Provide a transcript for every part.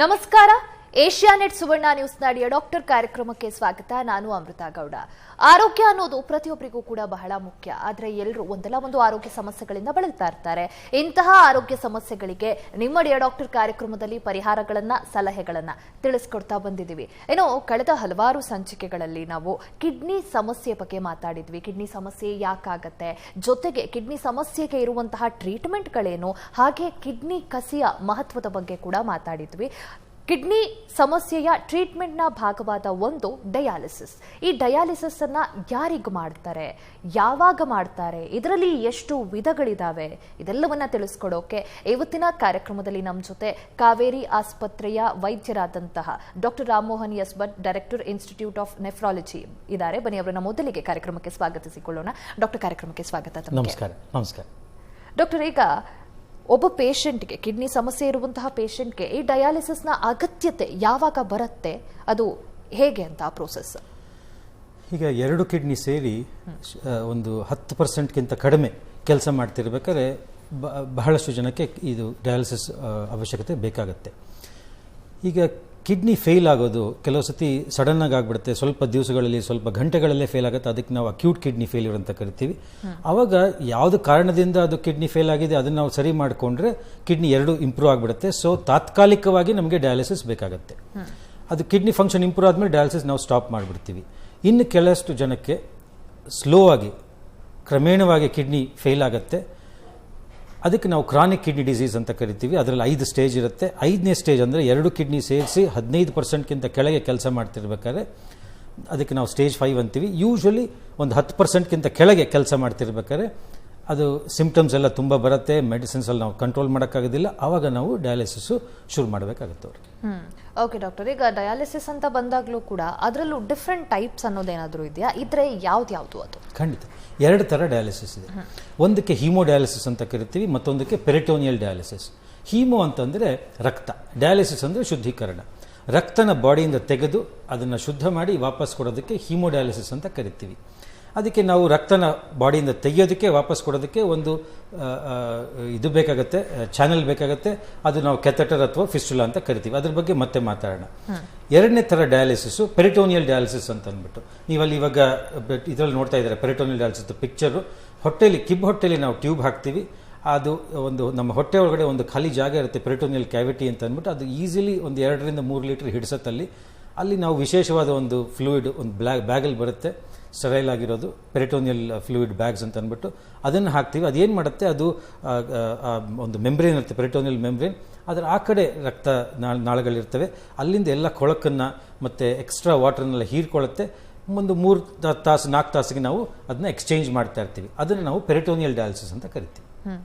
ನಮಸ್ಕಾರ. ಏಷ್ಯಾನೆಟ್ ಸುವರ್ಣ news ನಾಡಿಯ doctor ಕಾರ್ಯಕ್ರಮಕ್ಕೆ ಸ್ವಾಗತ. ನಾನು ಅಮೃತ ಗೌಡ. ಆರೋಗ್ಯ ಅನ್ನೋದು ಪ್ರತಿಯೊಬ್ಬರಿಗೂ ಕೂಡ ಬಹಳ ಮುಖ್ಯ. ಆದರೆ ಎಲ್ಲರೂ ಒಂದಲ್ಲ ಒಂದು ಆರೋಗ್ಯ ಸಮಸ್ಯೆಗಳಿಂದ ಬಳಲ್ತಾ ಇರ್ತಾರೆ. ಇಂತಹ ಆರೋಗ್ಯ ಸಮಸ್ಯೆಗಳಿಗೆ ನಿಮ್ಮ ಡಿಯರ್ ಡಾಕ್ಟರ್ ಕಾರ್ಯಕ್ರಮದಲ್ಲಿ ಪರಿಹಾರಗಳನ್ನ, ಸಲಹೆಗಳನ್ನ ತಿಳಿಸ್ಕೊಡ್ತಾ ಬಂದಿದ್ದೀವಿ. ಏನೋ ಕಳೆದ ಹಲವಾರು ಸಂಚಿಕೆಗಳಲ್ಲಿ ನಾವು ಕಿಡ್ನಿ ಸಮಸ್ಯೆ ಬಗ್ಗೆ ಮಾತಾಡಿದ್ವಿ. ಕಿಡ್ನಿ ಸಮಸ್ಯೆ ಯಾಕಾಗತ್ತೆ, ಜೊತೆಗೆ ಕಿಡ್ನಿ ಸಮಸ್ಯೆಗೆ ಇರುವಂತಹ ಟ್ರೀಟ್ಮೆಂಟ್ಗಳೇನು, ಹಾಗೆ ಕಿಡ್ನಿ ಕಸಿಯ ಮಹತ್ವದ ಬಗ್ಗೆ ಕೂಡ ಮಾತಾಡಿದ್ವಿ. ಕಿಡ್ನಿ ಸಮಸ್ಯೆಯ ಟ್ರೀಟ್ಮೆಂಟ್ನ ಭಾಗವಾದ ಒಂದು ಡಯಾಲಿಸಿಸ್. ಈ ಡಯಾಲಿಸಿಸ್ ಅನ್ನ ಯಾರಿಗೆ ಮಾಡ್ತಾರೆ, ಯಾವಾಗ ಮಾಡ್ತಾರೆ, ಇದರಲ್ಲಿ ಎಷ್ಟು ವಿಧಗಳಿದಾವೆ, ಇದೆಲ್ಲವನ್ನ ತಿಳಿಸ್ಕೊಡೋಕೆ ಇವತ್ತಿನ ಕಾರ್ಯಕ್ರಮದಲ್ಲಿ ನಮ್ಮ ಜೊತೆ ಕಾವೇರಿ ಆಸ್ಪತ್ರೆಯ ವೈದ್ಯರಾದಂತಹ doctor Ramamohan S Bhat, director institute of nephrology ಇದ್ದಾರೆ. ಬನ್ನಿ ಅವರನ್ನ ಮೊದಲಿಗೆ ಕಾರ್ಯಕ್ರಮಕ್ಕೆ ಸ್ವಾಗತಿಸಿಕೊಳ್ಳೋಣ. ಡಾಕ್ಟರ್, ಕಾರ್ಯಕ್ರಮಕ್ಕೆ ಸ್ವಾಗತ. ನಮಸ್ಕಾರ. ನಮಸ್ಕಾರ ಡಾಕ್ಟರ್, ಈಗ ಒಬ್ಬ ಪೇಷಂಟ್ಗೆ, ಕಿಡ್ನಿ ಸಮಸ್ಯೆ ಇರುವಂತಹ ಪೇಷಂಟ್ಗೆ ಈ ಡಯಾಲಿಸಿಸ್ನ ಅಗತ್ಯತೆ ಯಾವಾಗ ಬರುತ್ತೆ, ಅದು ಹೇಗೆ ಅಂತ ಆ ಪ್ರೋಸೆಸ್? ಈಗ ಎರಡು ಕಿಡ್ನಿ ಸೇರಿ ಒಂದು 10% ಕಡಿಮೆ ಕೆಲಸ ಮಾಡ್ತಿರ್ಬೇಕಾದ್ರೆ ಬಹಳಷ್ಟು ಜನಕ್ಕೆ ಇದು ಡಯಾಲಿಸಿಸ್ ಅವಶ್ಯಕತೆ ಬೇಕಾಗುತ್ತೆ. ಈಗ ಕಿಡ್ನಿ ಫೇಲ್ ಆಗೋದು ಕೆಲವು ಸತಿ ಸಡನ್ ಆಗಿ ಆಗ್ಬಿಡುತ್ತೆ. ಸ್ವಲ್ಪ ದಿವಸಗಳಲ್ಲಿ, ಸ್ವಲ್ಪ ಗಂಟೆಗಳಲ್ಲೇ ಫೇಲ್ ಆಗುತ್ತೆ. ಅದಕ್ಕೆ ನಾವು ಅಕ್ಯೂಟ್ ಕಿಡ್ನಿ ಫೇಲ್ಯೂರ್ ಅಂತ ಕರಿತೀವಿ. ಆವಾಗ ಯಾವುದು ಕಾರಣದಿಂದ ಅದು ಕಿಡ್ನಿ ಫೇಲ್ ಆಗಿದೆ ಅದನ್ನು ನಾವು ಸರಿ ಮಾಡಿಕೊಂಡ್ರೆ ಕಿಡ್ನಿ ಎರಡು ಇಂಪ್ರೂವ್ ಆಗಿಬಿಡುತ್ತೆ. ಸೊ ತಾತ್ಕಾಲಿಕವಾಗಿ ನಮಗೆ ಡಯಾಲಿಸಿಸ್ ಬೇಕಾಗುತ್ತೆ. ಅದು ಕಿಡ್ನಿ ಫಂಕ್ಷನ್ ಇಂಪ್ರೂವ್ ಆದಮೇಲೆ ಡಯಾಲಿಸಿಸ್ ನಾವು ಸ್ಟಾಪ್ ಮಾಡಿಬಿಡ್ತೀವಿ. ಇನ್ನು ಕೆಲವಷ್ಟು ಜನಕ್ಕೆ ಸ್ಲೋ ಆಗಿ, ಕ್ರಮೇಣವಾಗಿ ಕಿಡ್ನಿ ಫೇಲ್ ಆಗುತ್ತೆ. ಅದಕ್ಕೆ ನಾವು ಕ್ರಾನಿಕ್ ಕಿಡ್ನಿ ಡಿಸೀಸ್ ಅಂತ ಕರಿತೀವಿ. ಅದರಲ್ಲಿ 5 ಸ್ಟೇಜ್ ಇರುತ್ತೆ. 5ನೇ ಸ್ಟೇಜ್ ಅಂದರೆ ಎರಡು ಕಿಡ್ನಿ ಸೇರಿಸಿ 15% ಕೆಳಗೆ ಕೆಲಸ ಮಾಡ್ತಿರ್ಬೇಕಾದ್ರೆ ಅದಕ್ಕೆ ನಾವು ಸ್ಟೇಜ್ 5 ಅಂತೀವಿ. ಯೂಶ್ವಲಿ ಒಂದು 10% ಕೆಳಗೆ ಕೆಲಸ ಮಾಡ್ತಿರ್ಬೇಕಾದ್ರೆ ಅದು ಸಿಂಪ್ಟಮ್ಸ್ ಎಲ್ಲ ತುಂಬ ಬರುತ್ತೆ. ಮೆಡಿಸಿನ್ಸ್ ಅಲ್ಲಿ ನಾವು ಕಂಟ್ರೋಲ್ ಮಾಡೋಕ್ಕಾಗೋದಿಲ್ಲ. ಆವಾಗ ನಾವು ಡಯಾಲಿಸಿಸ್ ಶುರು ಮಾಡಬೇಕಾಗುತ್ತೆ ಅವ್ರಿಗೆ. ಓಕೆ ಡಾಕ್ಟರ್, ಈಗ ಡಯಾಲಿಸಿಸ್ ಅಂತ ಬಂದಾಗಲೂ ಕೂಡ ಅದರಲ್ಲೂ ಡಿಫ್ರೆಂಟ್ ಟೈಪ್ಸ್ ಅನ್ನೋದೇನಾದರೂ ಇದೆಯಾ? ಇದ್ರೆ ಯಾವ್ದು ಅದು? ಖಂಡಿತ 2 ಥರ ಡಯಾಲಿಸಿಸ್ ಇದೆ. ಒಂದಕ್ಕೆ ಹೀಮೋ ಡಯಾಲಿಸಿಸ್ ಅಂತ ಕರಿತೀವಿ, ಮತ್ತೊಂದಕ್ಕೆ ಪೆರಿಟೋನಿಯಲ್ ಡಯಾಲಿಸಿಸ್. ಹೀಮೋ ಅಂತಂದರೆ ರಕ್ತ, ಡಯಾಲಿಸಿಸ್ ಅಂದರೆ ಶುದ್ಧೀಕರಣ. ರಕ್ತನ ಬಾಡಿಯಿಂದ ತೆಗೆದು ಅದನ್ನು ಶುದ್ಧ ಮಾಡಿ ವಾಪಸ್ ಕೊಡೋದಕ್ಕೆ ಹೀಮೋ ಡಯಾಲಿಸಿಸ್ ಅಂತ ಕರಿತೀವಿ. ಅದಕ್ಕೆ ನಾವು ರಕ್ತನ ಬಾಡಿಯಿಂದ ತೆಗೆಯೋದಕ್ಕೆ, ವಾಪಸ್ ಕೊಡೋದಕ್ಕೆ ಒಂದು ಇದು ಬೇಕಾಗುತ್ತೆ, ಚಾನೆಲ್ ಬೇಕಾಗುತ್ತೆ. ಅದು ನಾವು ಕೆಥೆಟರ್ ಅಥವಾ ಫಿಸ್ಟುಲಾ ಅಂತ ಕರಿತೀವಿ. ಅದ್ರ ಬಗ್ಗೆ ಮತ್ತೆ ಮಾತಾಡೋಣ. 2ನೇ ಥರ ಡಯಾಲಿಸಿಸ್ ಪೆರಿಟೋನಿಯಲ್ ಡಯಾಲಿಸಿಸ್ ಅಂತ ಅಂದ್ಬಿಟ್ಟು, ನೀವಲ್ಲಿ ಇವಾಗ ಇದರಲ್ಲಿ ನೋಡ್ತಾ ಇದ್ದಾರೆ ಪೆರಿಟೋನಿಯಲ್ ಡಯಾಲಿಸಿಸ್ ಪಿಕ್ಚರು. ಕಿಬ್ಬು ಹೊಟ್ಟೆಲಿ ನಾವು ಟ್ಯೂಬ್ ಹಾಕ್ತೀವಿ. ಅದು ಒಂದು ನಮ್ಮ ಹೊಟ್ಟೆ ಒಳಗಡೆ ಒಂದು ಖಾಲಿ ಜಾಗ ಇರುತ್ತೆ, ಪೆರಿಟೋನಿಯಲ್ ಕ್ಯಾವಿಟಿ ಅಂತ ಅಂದ್ಬಿಟ್ಟು. ಅದು ಈಸಿಲಿ ಒಂದು 2 ರಿಂದ 3 ಲೀಟರ್ ಹಿಡಿಸತ್ತಲ್ಲಿ. ಅಲ್ಲಿ ನಾವು ವಿಶೇಷವಾದ ಒಂದು ಫ್ಲೂಯಿಡ್ ಒಂದು ಬ್ಯಾಗಲ್ಲಿ ಬರುತ್ತೆ, ಸ್ಟರೈಲ್ ಆಗಿರೋದು, ಪೆರಿಟೋನಿಯಲ್ ಫ್ಲೂಯಿಡ್ ಬ್ಯಾಗ್ಸ್ ಅಂತ ಅಂದ್ಬಿಟ್ಟು ಅದನ್ನು ಹಾಕ್ತೀವಿ. ಅದೇನು ಮಾಡುತ್ತೆ, ಅದು ಒಂದು ಮೆಂಬ್ರೇನ್ ಇರುತ್ತೆ, ಪೆರಿಟೋನಿಯಲ್ ಮೆಂಬ್ರೇನ್. ಅದರ ಆ ಕಡೆ ರಕ್ತ ನಾಳಗಳಿರ್ತವೆ. ಅಲ್ಲಿಂದ ಎಲ್ಲ ಕೊಳಕನ್ನು ಮತ್ತು ಎಕ್ಸ್ಟ್ರಾ ವಾಟರ್ನೆಲ್ಲ ಹೀರ್ಕೊಳ್ಳುತ್ತೆ. ಒಂದು 3 ತಾಸು 4 ತಾಸಿಗೆ ನಾವು ಅದನ್ನ ಎಕ್ಸ್ಚೇಂಜ್ ಮಾಡ್ತಾ ಇರ್ತೀವಿ. ಅದನ್ನು ನಾವು ಪೆರಿಟೋನಿಯಲ್ ಡಯಾಲಿಸಿಸ್ ಅಂತ ಕರಿತೀವಿ.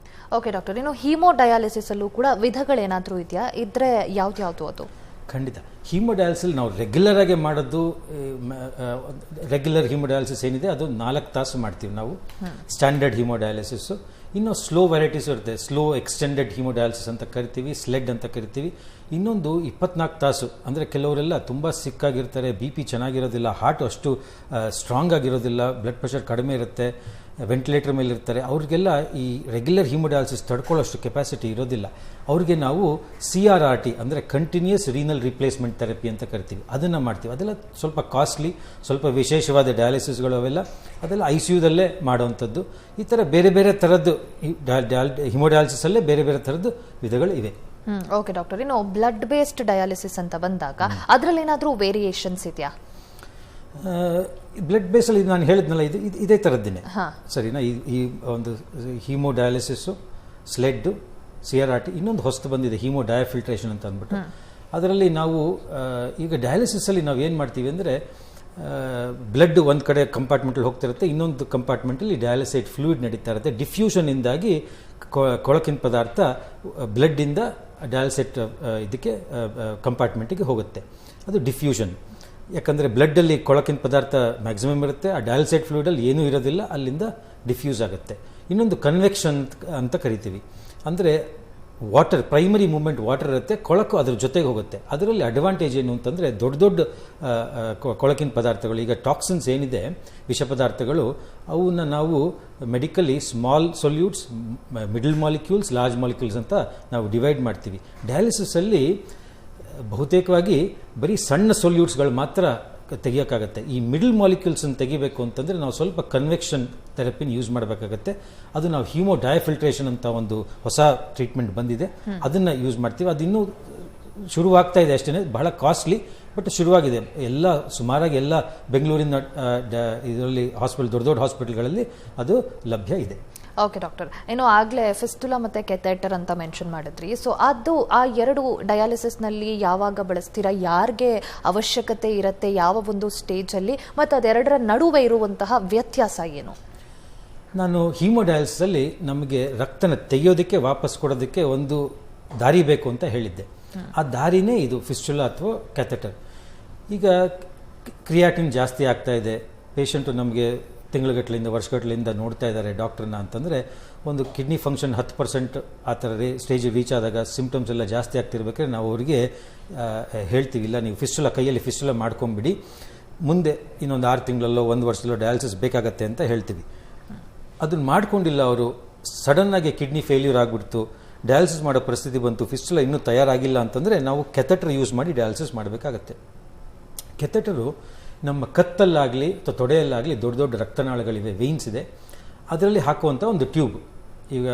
ಓಕೆ ಡಾಕ್ಟರ್, ಇನ್ನು ಹೀಮೋ ಡಯಾಲಿಸಿಸ್ ಅಲ್ಲೂ ಕೂಡ ವಿಧಗಳೇನಾದರೂ ಇದೆಯಾ? ಇದ್ರೆ ಯಾವ್ದು ಅದು? ಖಂಡಿತ. ಹೀಮೋಡಯಾಲಿಸಿಸ್ ನಾವು ರೆಗ್ಯುಲರ್ ಆಗಿ ಮಾಡೋದು, ರೆಗ್ಯುಲರ್ ಹೀಮೋಡಯಾಲಿಸಿಸ್ ಏನಿದೆ ಅದು 4 ತಾಸು ಮಾಡ್ತೀವಿ ನಾವು, ಸ್ಟ್ಯಾಂಡರ್ಡ್ ಹೀಮೋಡಯಾಲಿಸಿಸ್. ಇನ್ನು ಸ್ಲೋ ವೆರೈಟೀಸ್ ಇರುತ್ತೆ, ಸ್ಲೋ ಎಕ್ಸ್ಟೆಂಡೆಡ್ ಹೀಮೋಡಯಾಲಿಸಿಸ್ ಅಂತ ಕರಿತೀವಿ, ಸ್ಲೆಡ್ ಅಂತ ಕರಿತೀವಿ. ಇನ್ನೊಂದು 24 ತಾಸು ಅಂದರೆ ಕೆಲವರೆಲ್ಲ ತುಂಬ ಸಿಕ್ಕಾಗಿರ್ತಾರೆ, BP ಚೆನ್ನಾಗಿರೋದಿಲ್ಲ, ಹಾರ್ಟ್ ಅಷ್ಟು ಸ್ಟ್ರಾಂಗ್ ಆಗಿರೋದಿಲ್ಲ, ಬ್ಲಡ್ ಪ್ರೆಷರ್ ಕಡಿಮೆ ಇರುತ್ತೆ, ವೆಂಟಿಲೇಟರ್ ಮೇಲೆ ಇರ್ತಾರೆ. ಅವ್ರಿಗೆಲ್ಲ ಈ ರೆಗ್ಯುಲರ್ ಹೀಮೋಡಯಾಲಿಸಿಸ್ ತಡ್ಕೊಳ್ಳೋಷ್ಟು ಕೆಪಾಸಿಟಿ ಇರೋದಿಲ್ಲ. ಅವ್ರಿಗೆ ನಾವು CRRT ಅಂದರೆ ಕಂಟಿನ್ಯೂಸ್ ರೀನಲ್ ರಿಪ್ಲೇಸ್ಮೆಂಟ್ ಥೆರಪಿ ಅಂತ ಕರಿತೀವಿ, ಅದನ್ನು ಮಾಡ್ತೀವಿ. ಅದೆಲ್ಲ ಸ್ವಲ್ಪ ಕಾಸ್ಟ್ಲಿ, ಸ್ವಲ್ಪ ವಿಶೇಷವಾದ ಡಯಾಲಿಸಿಸ್ಗಳು ಅವೆಲ್ಲ, ಅದೆಲ್ಲ ICUದಲ್ಲೇ ಮಾಡೋವಂಥದ್ದು. ಈ ಥರ ಬೇರೆ ಬೇರೆ ಥರದ್ದು ಹಿಮೋಡಯಾಲಿಸಿಸಲ್ಲೇ ಬೇರೆ ಬೇರೆ ಥರದ್ದು ವಿಧಗಳು ಇವೆ. ಓಕೆ ಡಾಕ್ಟರ್, ಇನ್ನು ಬ್ಲಡ್ ಬೇಸ್ಡ್ ಡಯಾಲಿಸಿಸ್ ಅಂತ ಬಂದಾಗ ಅದರಲ್ಲಿ ಏನಾದರೂ ವೇರಿಯೇಷನ್ಸ್ ಇದೆಯಾ? ಬ್ಲಡ್ ಬೇಸಲ್ಲಿ ನಾನು ಹೇಳಿದ್ನಲ್ಲ, ಇದೇ ಥರದ್ದೇನೆ ಸರಿನಾ. ಈ ಒಂದು ಹೀಮೋ ಡಯಾಲಿಸಿಸ್ಸು, ಸ್ಲೆಡ್ಡು, CRRT, ಇನ್ನೊಂದು ಹೊಸ್ತು ಬಂದಿದೆ ಹೀಮೋ ಡಯಾಫಿಲ್ಟ್ರೇಷನ್ ಅಂತ ಅಂದ್ಬಿಟ್ಟು. ಅದರಲ್ಲಿ ನಾವು ಈಗ ಡಯಾಲಿಸಿಸಲ್ಲಿ ನಾವು ಏನು ಮಾಡ್ತೀವಿ ಅಂದರೆ, ಬ್ಲಡ್ ಒಂದು ಕಡೆ ಕಂಪಾರ್ಟ್ಮೆಂಟಲ್ಲಿ ಹೋಗ್ತಿರುತ್ತೆ, ಇನ್ನೊಂದು ಕಂಪಾರ್ಟ್ಮೆಂಟಲ್ಲಿ ಡಯಾಲಿಸೈಡ್ ಫ್ಲೂಯಿಡ್ ನಡೀತಾ ಇರುತ್ತೆ. ಡಿಫ್ಯೂಷನ್ನಿಂದಾಗಿ ಕೊಳಕಿನ ಪದಾರ್ಥ ಬ್ಲಡ್ಡಿಂದ ಡಯಾಲಿಸೈಡ್ ಇದಕ್ಕೆ ಕಂಪಾರ್ಟ್ಮೆಂಟಿಗೆ ಹೋಗುತ್ತೆ. ಅದು ಡಿಫ್ಯೂಷನ್. ಯಾಕಂದರೆ ಬ್ಲಡ್ಡಲ್ಲಿ ಕೊಳಕಿನ ಪದಾರ್ಥ ಮ್ಯಾಕ್ಸಿಮಮ್ ಇರುತ್ತೆ, ಆ ಡಯಾಲಿಸೈಡ್ ಫ್ಲೂಯಿಡಲ್ಲಿ ಏನೂ ಇರೋದಿಲ್ಲ, ಅಲ್ಲಿಂದ ಡಿಫ್ಯೂಸ್ ಆಗುತ್ತೆ. ಇನ್ನೊಂದು ಕನ್ವೆಕ್ಷನ್ ಅಂತ ಕರಿತೀವಿ. ಅಂದರೆ ವಾಟರ್, ಪ್ರೈಮರಿ ಮೂವ್ಮೆಂಟ್ ವಾಟರ್ ಇರುತ್ತೆ, ಕೊಳಕು ಅದ್ರ ಜೊತೆಗೆ ಹೋಗುತ್ತೆ. ಅದರಲ್ಲಿ ಅಡ್ವಾಂಟೇಜ್ ಏನು ಅಂತಂದರೆ, ದೊಡ್ಡ ದೊಡ್ಡ ಕೊಳಕಿನ ಪದಾರ್ಥಗಳು, ಈಗ ಟಾಕ್ಸಿನ್ಸ್ ಏನಿದೆ, ವಿಷ ಪದಾರ್ಥಗಳು, ಅವನ್ನ ನಾವು medically small solutes, middle molecules, large molecules ಅಂತ ನಾವು ಡಿವೈಡ್ ಮಾಡ್ತೀವಿ. ಡಯಾಲಿಸಿಸಲ್ಲಿ ಬಹುತೇಕವಾಗಿ ಬರೀ ಸಣ್ಣ ಸೊಲ್ಯೂಟ್ಸ್ಗಳು ಮಾತ್ರ ತೆಗಿಯೋಕ್ಕಾಗತ್ತೆ. ಈ ಮಿಡಲ್ ಮಾಲಿಕ್ಯೂಲ್ಸನ್ನು ತೆಗಿಬೇಕು ಅಂತಂದರೆ ನಾವು ಸ್ವಲ್ಪ ಕನ್ವೆಕ್ಷನ್ ಥೆರಪಿನ ಯೂಸ್ ಮಾಡಬೇಕಾಗತ್ತೆ. ಅದು ನಾವು ಹೀಮೋ ಡಯಾಫಿಲ್ಟ್ರೇಷನ್ ಅಂತ ಒಂದು ಹೊಸ ಟ್ರೀಟ್ಮೆಂಟ್ ಬಂದಿದೆ, ಅದನ್ನು ಯೂಸ್ ಮಾಡ್ತೀವಿ. ಅದು ಇನ್ನೂ ಶುರುವಾಗ್ತಾ ಇದೆ ಅಷ್ಟೇ, ಬಹಳ ಕಾಸ್ಟ್ಲಿ, ಬಟ್ ಶುರುವಾಗಿದೆ. ಸುಮಾರಾಗಿ ಎಲ್ಲ ಬೆಂಗಳೂರಿನ ಇದರಲ್ಲಿ ದೊಡ್ಡ ದೊಡ್ಡ ಹಾಸ್ಪಿಟಲ್ಗಳಲ್ಲಿ ಅದು ಲಭ್ಯ ಇದೆ. ಓಕೆ ಡಾಕ್ಟರ್, ಇನ್ನು ಆಗಲೇ ಫಿಸ್ಟುಲಾ ಮತ್ತು ಕೆಥೆಟರ್ ಅಂತ ಮೆನ್ಷನ್ ಮಾಡಿದ್ರಿ. ಸೊ ಅದು ಆ ಎರಡು ಡಯಾಲಿಸಿಸ್ನಲ್ಲಿ ಯಾವಾಗ ಬಳಸ್ತೀರಾ, ಯಾರಿಗೆ ಅವಶ್ಯಕತೆ ಇರುತ್ತೆ, ಯಾವ ಒಂದು ಸ್ಟೇಜಲ್ಲಿ, ಮತ್ತು ಅದೆರಡರ ನಡುವೆ ಇರುವಂತಹ ವ್ಯತ್ಯಾಸ ಏನು? ನಾನು ಹೀಮೋಡಯಾಲಿಸಿಸಲ್ಲಿ ನಮಗೆ ರಕ್ತನ ತೆಗೆಯೋದಕ್ಕೆ ವಾಪಸ್ ಕೊಡೋದಕ್ಕೆ ಒಂದು ದಾರಿ ಬೇಕು ಅಂತ ಹೇಳಿದ್ದೆ. ಆ ದಾರಿನೇ ಇದು ಫಿಸ್ಟುಲಾ ಅಥವಾ ಕ್ಯಾಥೆಟರ್. ಈಗ ಕ್ರಿಯಾಟಿನ್ ಜಾಸ್ತಿ ಆಗ್ತಾ ಇದೆ, ಪೇಷಂಟು ನಮಗೆ ತಿಂಗಳುಗಟ್ಟಲಿಂದ ವರ್ಷಗಟ್ಟಲಿಂದ ನೋಡ್ತಾ ಇದ್ದಾರೆ ಡಾಕ್ಟ್ರನ್ನ ಅಂತಂದರೆ, ಒಂದು ಕಿಡ್ನಿ ಫಂಕ್ಷನ್ 10% ಆ ಥರ ಸ್ಟೇಜಿಗೆ ರೀಚ್ ಆದಾಗ ಸಿಂಪ್ಟಮ್ಸ್ ಎಲ್ಲ ಜಾಸ್ತಿ ಆಗ್ತಿರ್ಬೇಕಾದ್ರೆ ನಾವು ಅವರಿಗೆ ಹೇಳ್ತೀವಿ, ಇಲ್ಲ ನೀವು ಕೈಯಲ್ಲಿ ಫಿಸ್ಟುಲಾ ಮಾಡ್ಕೊಂಬಿಡಿ, ಮುಂದೆ ಇನ್ನೊಂದು 6 ತಿಂಗಳಲ್ಲೋ 1 ವರ್ಷದಲ್ಲೋ ಡಯಾಲಿಸಿಸ್ ಬೇಕಾಗತ್ತೆ ಅಂತ ಹೇಳ್ತೀವಿ. ಅದನ್ನು ಮಾಡ್ಕೊಂಡಿಲ್ಲ, ಅವರು ಸಡನ್ನಾಗಿ ಕಿಡ್ನಿ ಫೇಲ್ಯೂರ್ ಆಗಿಬಿಡ್ತು, ಡಯಾಲಿಸಿಸ್ ಮಾಡೋ ಪರಿಸ್ಥಿತಿ ಬಂತು, ಫಿಸ್ಟುಲಾ ಇನ್ನೂ ತಯಾರಾಗಿಲ್ಲ ಅಂತಂದರೆ ನಾವು ಕೆಥೆಟರ್ ಯೂಸ್ ಮಾಡಿ ಡಯಾಲಿಸಿಸ್ ಮಾಡಬೇಕಾಗತ್ತೆ. ಕೆಥೆಟರು ನಮ್ಮ ಕತ್ತಲ್ಲಾಗಲಿ ಅಥವಾ ತೊಡೆಯಲ್ಲಾಗಲಿ ದೊಡ್ಡ ದೊಡ್ಡ ರಕ್ತನಾಳಗಳಿವೆ, ವೇನ್ಸ್ ಇದೆ, ಅದರಲ್ಲಿ ಹಾಕುವಂಥ ಒಂದು ಟ್ಯೂಬ್. ಈಗ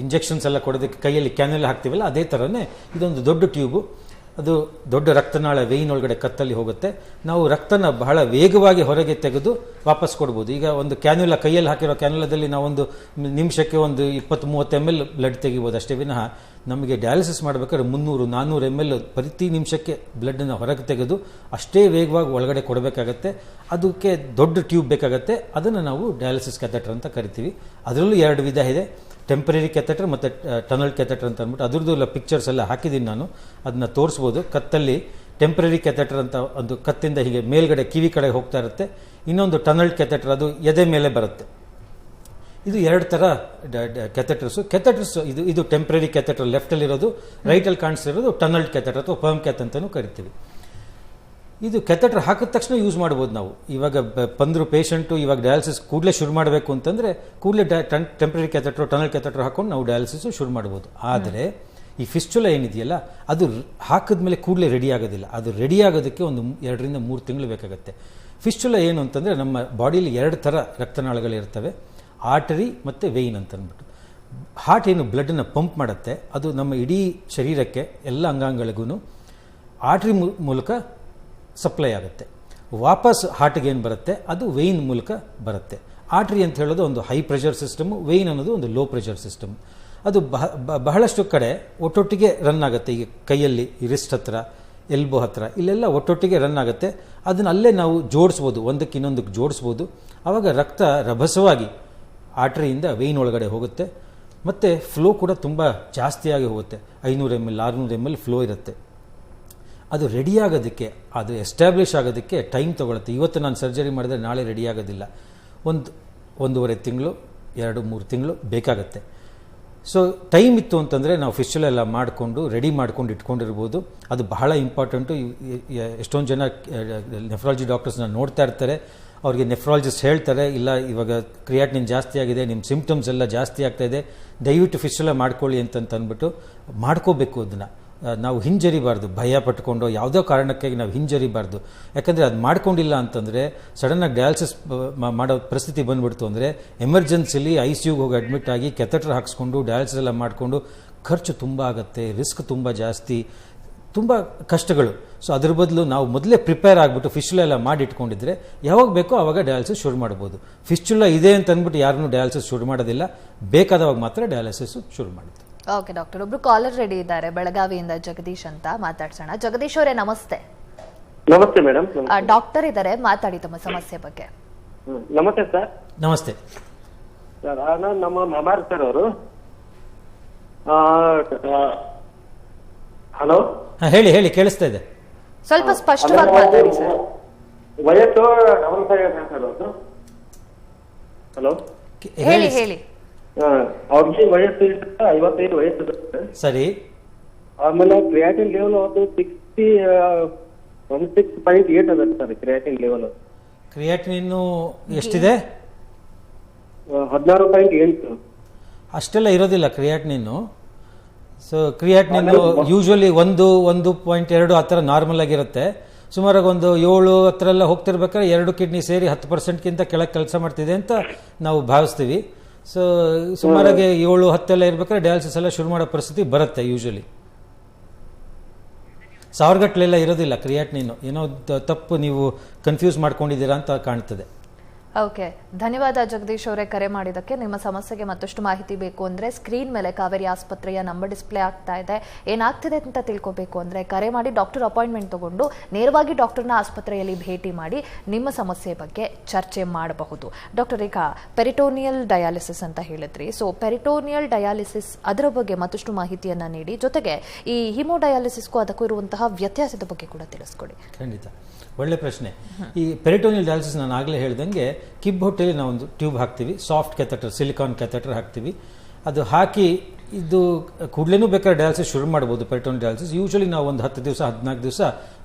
ಇಂಜೆಕ್ಷನ್ಸ್ ಎಲ್ಲ ಕೊಡೋದಕ್ಕೆ ಕೈಯಲ್ಲಿ ಕ್ಯಾನೆಲ್ ಹಾಕ್ತೀವಲ್ಲ, ಅದೇ ಥರನೇ ಇದೊಂದು ದೊಡ್ಡ ಟ್ಯೂಬು. ಅದು ದೊಡ್ಡ ರಕ್ತನಾಳ ವೇಯ್ನ್ ಒಳಗಡೆ ಕತ್ತಲ್ಲಿ ಹೋಗುತ್ತೆ. ನಾವು ರಕ್ತನ ಬಹಳ ವೇಗವಾಗಿ ಹೊರಗೆ ತೆಗೆದು ವಾಪಸ್ ಕೊಡ್ಬೋದು. ಈಗ ಒಂದು ಕ್ಯಾನ್ಯುಲಾ, ಕೈಯಲ್ಲಿ ಹಾಕಿರೋ ಕ್ಯಾನ್ಯುಲಾದಲ್ಲಿ ನಾವೊಂದು ನಿಮಿಷಕ್ಕೆ ಒಂದು 20-30 ml ಬ್ಲಡ್ ತೆಗಿಬೋದು ಅಷ್ಟೇ ವಿನಃ ನಮಗೆ ಡಯಾಲಿಸಿಸ್ ಮಾಡಬೇಕಾದ್ರೆ 300-400 ml ಪ್ರತಿ ನಿಮಿಷಕ್ಕೆ ಬ್ಲಡ್ಡನ್ನು ಹೊರಗೆ ತೆಗೆದು ಅಷ್ಟೇ ವೇಗವಾಗಿ ಒಳಗಡೆ ಕೊಡಬೇಕಾಗತ್ತೆ. ಅದಕ್ಕೆ ದೊಡ್ಡ ಟ್ಯೂಬ್ ಬೇಕಾಗತ್ತೆ. ಅದನ್ನು ನಾವು ಡಯಾಲಿಸಿಸ್ ಕ್ಯಾಥೆಟರ್ ಅಂತ ಕರಿತೀವಿ. ಅದರಲ್ಲೂ 2 ವಿಧ ಇದೆ, ಟೆಂಪರರಿ ಕ್ಯಾಥೆಟರ್ ಮತ್ತು ಟನಲ್ ಕ್ಯಾಥೆಟರ್ ಅಂತ ಅಂದ್ಬಿಟ್ಟು. ಅದ್ರದ್ದು ಎಲ್ಲ ಪಿಕ್ಚರ್ಸ್ ಎಲ್ಲ ಹಾಕಿದ್ದೀನಿ ನಾನು, ಅದನ್ನ ತೋರಿಸ್ಬೋದು. ಕತ್ತಲ್ಲಿ ಟೆಂಪರರಿ ಕ್ಯಾಥೆಟರ್ ಅಂತ ಒಂದು ಕತ್ತಿಂದ ಹೀಗೆ ಮೇಲ್ಗಡೆ ಕಿವಿ ಕಡೆ ಹೋಗ್ತಾ ಇರುತ್ತೆ. ಇನ್ನೊಂದು ಟನಲ್ ಕ್ಯಾಥೆಟರ್, ಅದು ಎದೆ ಮೇಲೆ ಬರುತ್ತೆ. ಇದು 2 ಥರ ಕ್ಯಾಥೆಟರ್ಸ್. ಇದು ಟೆಂಪರರಿ ಕ್ಯಾಥೆಟರ್ ಲೆಫ್ಟಲ್ಲಿರೋದು, ರೈಟಲ್ಲಿ ಕಾಣಿಸ್ತಿರೋದು ಟನಲ್ಡ್ ಕ್ಯಾಥೆಟರ್ ಅಥವಾ ಪರ್ಮ್ ಕ್ಯಾಥ್ ಅಂತಲೂ ಕರಿತೀವಿ. ಇದು ಕ್ಯಾಥೆಟರ್ ಹಾಕಿದ ತಕ್ಷಣ ಯೂಸ್ ಮಾಡ್ಬೋದು ನಾವು. ಇವಾಗ ಬಂದರು ಪೇಷಂಟು, ಇವಾಗ ಡಯಾಲಿಸಿಸ್ ಕೂಡಲೇ ಶುರು ಮಾಡಬೇಕು ಅಂತಂದರೆ ಕೂಡಲೇ ಟೆಂಪರರಿ ಕ್ಯಾಥೆಟರ್ ಟನಲ್ ಕ್ಯಾಥೆಟರ್ ಹಾಕೊಂಡು ನಾವು ಡಯಾಲಿಸಿಸು ಶುರು ಮಾಡ್ಬೋದು. ಆದರೆ ಈ ಫಿಸ್ಟುಲಾ ಏನಿದೆಯಲ್ಲ, ಅದು ಹಾಕಿದ್ಮೇಲೆ ಕೂಡಲೇ ರೆಡಿ ಆಗೋದಿಲ್ಲ. ಅದು ರೆಡಿ ಆಗೋದಕ್ಕೆ ಒಂದು 2-3 ತಿಂಗಳು ಬೇಕಾಗುತ್ತೆ. ಫಿಸ್ಟುಲಾ ಏನು ಅಂತಂದರೆ, ನಮ್ಮ ಬಾಡಿಯಲ್ಲಿ 2 ಥರ ರಕ್ತನಾಳಗಳಿರ್ತವೆ, ಆರ್ಟರಿ ಮತ್ತು ವೇಯ್ನ್ ಅಂತ ಅಂದ್ಬಿಟ್ಟು. ಹಾರ್ಟ್ ಏನು ಬ್ಲಡ್ಡನ್ನು ಪಂಪ್ ಮಾಡುತ್ತೆ, ಅದು ನಮ್ಮ ಇಡೀ ಶರೀರಕ್ಕೆ ಎಲ್ಲ ಅಂಗಾಂಗಗಳಿಗೂ ಆರ್ಟರಿ ಮೂಲಕ ಸಪ್ಲೈ ಆಗುತ್ತೆ. ವಾಪಸ್ ಹಾರ್ಟ್ಗೆ ಏನು ಬರುತ್ತೆ ಅದು ವೇಯ್ನ್ ಮೂಲಕ ಬರುತ್ತೆ. ಆರ್ಟರಿ ಅಂತ ಹೇಳೋದು ಒಂದು ಹೈ ಪ್ರೆಷರ್ ಸಿಸ್ಟಮು, ವೇಯ್ನ್ ಅನ್ನೋದು ಒಂದು ಲೋ ಪ್ರೆಷರ್ ಸಿಸ್ಟಮ್. ಅದು ಬಹಳಷ್ಟು ಕಡೆ ಒಟ್ಟೊಟ್ಟಿಗೆ ರನ್ ಆಗುತ್ತೆ. ಈಗ ಕೈಯಲ್ಲಿ ರಿಸ್ಟ್ ಹತ್ರ, ಎಲ್ಬೋ ಹತ್ರ, ಇಲ್ಲೆಲ್ಲ ಒಟ್ಟೊಟ್ಟಿಗೆ ರನ್ ಆಗುತ್ತೆ. ಅದನ್ನು ಅಲ್ಲೇ ನಾವು ಜೋಡಿಸ್ಬೋದು, ಒಂದಕ್ಕೆ ಇನ್ನೊಂದಕ್ಕೆ ಜೋಡಿಸ್ಬೋದು. ಆವಾಗ ರಕ್ತ ರಭಸವಾಗಿ ಆರ್ಟರಿಯಿಂದ ವೇಯ್ನ್ ಒಳಗಡೆ ಹೋಗುತ್ತೆ. ಮತ್ತು ಫ್ಲೋ ಕೂಡ ತುಂಬ ಜಾಸ್ತಿಯಾಗಿ ಹೋಗುತ್ತೆ. 500 ml 600 ml ಫ್ಲೋ ಇರುತ್ತೆ. ಅದು ರೆಡಿ ಆಗೋದಕ್ಕೆ, ಅದು ಎಸ್ಟಾಬ್ಲಿಷ್ ಆಗೋದಕ್ಕೆ ಟೈಮ್ ತೊಗೊಳುತ್ತೆ. ಇವತ್ತು ನಾನು ಸರ್ಜರಿ ಮಾಡಿದ್ರೆ ನಾಳೆ ರೆಡಿ ಆಗೋದಿಲ್ಲ. 1-1.5 ತಿಂಗಳು 2-3 ತಿಂಗಳು ಬೇಕಾಗತ್ತೆ. ಸೊ ಟೈಮ್ ಇತ್ತು ಅಂತಂದರೆ ನಾವು ಫಿಸ್ಟುಲಾ ಎಲ್ಲ ಮಾಡಿಕೊಂಡು ರೆಡಿ ಮಾಡ್ಕೊಂಡು ಇಟ್ಕೊಂಡಿರ್ಬೋದು. ಅದು ಬಹಳ ಇಂಪಾರ್ಟೆಂಟು. ಎಷ್ಟೊಂದು ಜನ ನೆಫ್ರಾಲಜಿ ಡಾಕ್ಟರ್ಸ್ನ ನೋಡ್ತಾ ಇರ್ತಾರೆ, ಅವ್ರಿಗೆ ನೆಫ್ರಾಲಜಿಸ್ಟ್ ಹೇಳ್ತಾರೆ, ಇಲ್ಲ ಇವಾಗ ಕ್ರಿಯಾಟಿನಿನ್ ಜಾಸ್ತಿ ಆಗಿದೆ, ನಿಮ್ಮ ಸಿಂಪ್ಟಮ್ಸ್ ಎಲ್ಲ ಜಾಸ್ತಿ ಆಗ್ತಾಯಿದೆ, ದಯವಿಟ್ಟು ಫಿಸ್ಟುಲಾ ಮಾಡ್ಕೊಳ್ಳಿ ಅಂತ ಅಂದ್ಬಿಟ್ಟು ಮಾಡ್ಕೋಬೇಕು. ಅದನ್ನು ನಾವು ಹಿಂಜರಿಬಾರ್ದು, ಭಯ ಪಟ್ಕೊಂಡು ಯಾವುದೋ ಕಾರಣಕ್ಕಾಗಿ ನಾವು ಹಿಂಜರಿಬಾರ್ದು. ಯಾಕಂದರೆ ಅದು ಮಾಡ್ಕೊಂಡಿಲ್ಲ ಅಂತಂದರೆ ಸಡನ್ನಾಗಿ ಡಯಾಲಿಸಿಸ್ ಮಾಡೋ ಪರಿಸ್ಥಿತಿ ಬಂದುಬಿಡ್ತು ಅಂದರೆ ಎಮರ್ಜೆನ್ಸಿಲಿ ICUಗೆ ಹೋಗಿ ಅಡ್ಮಿಟ್ ಆಗಿ ಕೆಥೆಟರ್ ಹಾಕ್ಸ್ಕೊಂಡು ಡಯಾಲಿಸಿಸ್ ಎಲ್ಲ ಮಾಡಿಕೊಂಡು ಖರ್ಚು ತುಂಬ ಆಗುತ್ತೆ, ರಿಸ್ಕ್ ತುಂಬ ಜಾಸ್ತಿ, ತುಂಬ ಕಷ್ಟಗಳು. ಸೊ ಅದ್ರ ಬದಲು ನಾವು ಮೊದಲೇ ಪ್ರಿಪೇರ್ ಆಗಿಬಿಟ್ಟು ಫಿಸ್ಟುಲಾ ಎಲ್ಲ ಮಾಡಿ ಇಟ್ಕೊಂಡಿದ್ರೆ ಯಾವಾಗ ಬೇಕೋ ಆವಾಗ ಡಯಾಲಿಸಿಸ್ ಶುರು ಮಾಡ್ಬೋದು. ಫಿಸ್ಟುಲಾ ಇದೆ ಅಂತ ಅಂದ್ಬಿಟ್ಟು ಯಾರನ್ನೂ ಡಯಾಲಿಸಿಸ್ ಶುರು ಮಾಡೋದಿಲ್ಲ, ಬೇಕಾದವಾಗ ಮಾತ್ರ ಡಯಾಲಿಸಿಸ್ ಶುರು ಮಾಡುತ್ತೆ. ಓಕೆ ಡಾಕ್ಟರ್, ಒಬ್ರು ಕಾಲರ್ ರೆಡಿ ಇದ್ದಾರೆ ಬೆಳಗಾವಿಯಿಂದ, ಜಗದೀಶ್ ಅಂತ. ಮಾತಾಡ್ಸೋಣ. ಜಗದೀಶ್ ಅವರೇ ನಮಸ್ತೆ. ನಮಸ್ತೆ ಮೇಡಮ್. ಡಾಕ್ಟರ್ ಇದ್ದಾರೆ, ಮಾತಾಡಿ ತಮ್ಮ ಸಮಸ್ಯೆ ಬಗ್ಗೆ. ನಮಸ್ತೆ ಸರ್. ನಮಸ್ತೆ ಸರ್, ನಮ್ಮ ಮಾಮಾರ್ ಸರ್ ಅವರು. ಹಲೋ, ಹೇಳಿ ಹೇಳಿ, ಕೇಳಿಸ್ತಾ ಇದೆ. ಸ್ವಲ್ಪ ಸ್ಪಷ್ಟವಾಗಿ ಮಾತಾಡಿ ಸರ್. ವಯಸ್ಸು 45 ಸರ್ ಅವರು. ಹಲೋ, ಹೇಳಿ ಹೇಳಿ. ಅವ್ರಿಗೆ ವಯಸ್ಸು 55 ವಯಸ್ಸು ಸರಿ. ಆಮೇಲೆ ಕ್ರಿಯಾಟಿನ್ ಲೆವೆಲ್ ಅದು 16.8 ಅದ ಸರ್. ಕ್ರಿಯಾಟಿನ್ ಲೆವೆಲ್ ಕ್ರಿಯಾಟಿನಿನ್ ಎಷ್ಟಿದೆ? 16.8. ಅಷ್ಟೆಲ್ಲ ಇರೋದಿಲ್ಲ ಕ್ರಿಯಾಟಿನಿನ್ನು. ಸೊ ಕ್ರಿಯಾಟಿನಿನ್ ಯೂಶ್ವಲಿ 1.2 ಆ ಥರ ನಾರ್ಮಲ್ ಆಗಿರುತ್ತೆ. ಸುಮಾರಾಗಿ ಒಂದು 7 ಹತ್ರೆಲ್ಲ ಹೋಗ್ತಿರ್ಬೇಕಾದ್ರೆ 2 ಕಿಡ್ನಿ ಸೇರಿ 10%ಗಿಂತ ಕೆಳಗೆ ಕೆಲಸ ಮಾಡ್ತಿದೆ ಅಂತ ನಾವು ಭಾವಿಸ್ತೀವಿ. ಸೊ ಸುಮಾರಾಗಿ 7-10 ಎಲ್ಲ ಇರ್ಬೇಕಾದ್ರೆ ಡಯಾಲಿಸಿಸ್ ಎಲ್ಲ ಶುರು ಮಾಡೋ ಪರಿಸ್ಥಿತಿ ಬರುತ್ತೆ. ಯೂಶ್ವಲಿ 1000 ಗಟ್ಟಲೆಲ್ಲ ಇರೋದಿಲ್ಲ ಕ್ರಿಯಾಟಿನಿನ್. ಏನೋ ತಪ್ಪು ನೀವು ಕನ್ಫ್ಯೂಸ್ ಮಾಡ್ಕೊಂಡಿದ್ದೀರಾ ಅಂತ ಕಾಣ್ತದೆ. ಓಕೆ, ಧನ್ಯವಾದ ಜಗದೀಶ್ ಅವರೇ ಕರೆ ಮಾಡಿದ್ದಕ್ಕೆ. ನಿಮ್ಮ ಸಮಸ್ಯೆಗೆ ಮತ್ತಷ್ಟು ಮಾಹಿತಿ ಬೇಕು ಅಂದರೆ ಸ್ಕ್ರೀನ್ ಮೇಲೆ ಕಾವೇರಿ ಆಸ್ಪತ್ರೆಯ ನಂಬರ್ ಡಿಸ್ಪ್ಲೇ ಆಗ್ತಾ ಇದೆ. ಏನಾಗ್ತಿದೆ ಅಂತ ತಿಳ್ಕೊಬೇಕು ಅಂದರೆ ಕರೆ ಮಾಡಿ ಡಾಕ್ಟರ್ ಅಪಾಯಿಂಟ್ಮೆಂಟ್ ತಗೊಂಡು ನೇರವಾಗಿ ಡಾಕ್ಟರ್ನ ಆಸ್ಪತ್ರೆಯಲ್ಲಿ ಭೇಟಿ ಮಾಡಿ ನಿಮ್ಮ ಸಮಸ್ಯೆ ಬಗ್ಗೆ ಚರ್ಚೆ ಮಾಡಬಹುದು. ಡಾಕ್ಟರ್, ಈಗ ಪೆರಿಟೋನಿಯಲ್ ಡಯಾಲಿಸಿಸ್ ಅಂತ ಹೇಳಿದ್ರಿ. ಸೊ ಪೆರಿಟೋನಿಯಲ್ ಡಯಾಲಿಸಿಸ್ ಅದರ ಬಗ್ಗೆ ಮತ್ತಷ್ಟು ಮಾಹಿತಿಯನ್ನು ನೀಡಿ, ಜೊತೆಗೆ ಈ ಹಿಮೋಡಯಾಲಿಸಿಸ್ಗೂ ಅದಕ್ಕೂ ಇರುವಂತಹ ವ್ಯತ್ಯಾಸದ ಬಗ್ಗೆ ಕೂಡ ತಿಳಿಸ್ಕೊಡಿ. ಖಂಡಿತ, ಒಳ್ಳೆ ಪ್ರಶ್ನೆ. ಈ ಪೆರಿಟೋನಿಯಲ್ ಡಯಾಲಿಸಿಸ್ ನಾನು ಆಗಲೇ ಹೇಳ್ದಂಗೆ ಕಿಬ್ಬು ಹೊಟ್ಟೆಯಲ್ಲಿ ನಾವು ಒಂದು ಟ್ಯೂಬ್ ಹಾಕ್ತೀವಿ, ಸಾಫ್ಟ್ ಕ್ಯಾಥೆಟರ್, ಸಿಲಿಕಾನ್ ಕ್ಯಾಥೆಟರ್ ಹಾಕ್ತೀವಿ. ಅದು ಹಾಕಿ ಇದು ಕೂಡಲೇ ಬೇಕಾದ್ರೆ ಡಯಾಲಿಸಿಸ್ ಶುರು ಮಾಡ್ಬೋದು. ಪೆರಿಟೋನಿಯಲ್ ಡಯಾಲಿಸಿಸ್ ಯೂಶಲಿ ನಾವು ಒಂದು 10 ದಿವಸ 14 ದಿವಸ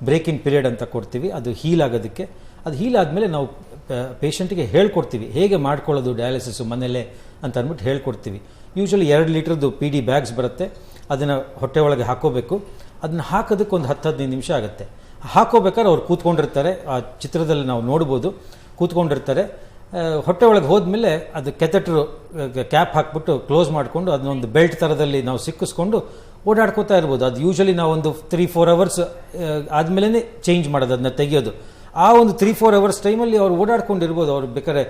ಬ್ರೇಕ್ ಇನ್ ಪೀರಿಯಡ್ ಅಂತ ಕೊಡ್ತೀವಿ, ಅದು ಹೀಲ್ ಆಗೋದಕ್ಕೆ. ಅದು ಹೀಲ್ ಆದಮೇಲೆ ನಾವು ಪೇಷಂಟ್ಗೆ ಹೇಳ್ಕೊಡ್ತೀವಿ ಹೇಗೆ ಮಾಡ್ಕೊಳ್ಳೋದು ಡಯಾಲಿಸಿಸ್ ಮನೇಲೆ ಅಂತ ಅಂದ್ಬಿಟ್ಟು ಹೇಳ್ಕೊಡ್ತೀವಿ. ಯೂಶಲಿ 2 ಲೀಟ್ರದ್ದು PD ಬ್ಯಾಗ್ಸ್ ಬರುತ್ತೆ, ಅದನ್ನು ಹೊಟ್ಟೆ ಒಳಗೆ ಹಾಕೋಬೇಕು. ಅದನ್ನ ಹಾಕೋದಕ್ಕೆ ಒಂದು 10-15 ನಿಮಿಷ ಆಗುತ್ತೆ. ಹಾಕೋಬೇಕಾದ್ರೆ ಅವ್ರು ಕೂತ್ಕೊಂಡಿರ್ತಾರೆ, ಆ ಚಿತ್ರದಲ್ಲಿ ನಾವು ನೋಡ್ಬೋದು, ಕೂತ್ಕೊಂಡಿರ್ತಾರೆ. ಹೊಟ್ಟೆ ಒಳಗೆ ಹೋದ್ಮೇಲೆ ಅದು ಕೆಥೆಟ್ರು ಕ್ಯಾಪ್ ಹಾಕ್ಬಿಟ್ಟು ಕ್ಲೋಸ್ ಮಾಡಿಕೊಂಡು ಅದನ್ನೊಂದು ಬೆಲ್ಟ್ ಥರದಲ್ಲಿ ನಾವು ಸಿಕ್ಕಿಸ್ಕೊಂಡು ಓಡಾಡ್ಕೋತಾ ಇರ್ಬೋದು. ಅದು ಯೂಶಲಿ ನಾವು ಒಂದು 3-4 ಅವರ್ಸ್ ಆದಮೇಲೆ ಚೇಂಜ್ ಮಾಡೋದು, ಅದನ್ನ ತೆಗೆಯೋದು. ಆ ಒಂದು 3-4 ಅವರ್ಸ್ ಟೈಮಲ್ಲಿ ಅವ್ರು ಓಡಾಡ್ಕೊಂಡಿರ್ಬೋದು. ಅವ್ರು ಬೇಕಾದ್ರೆ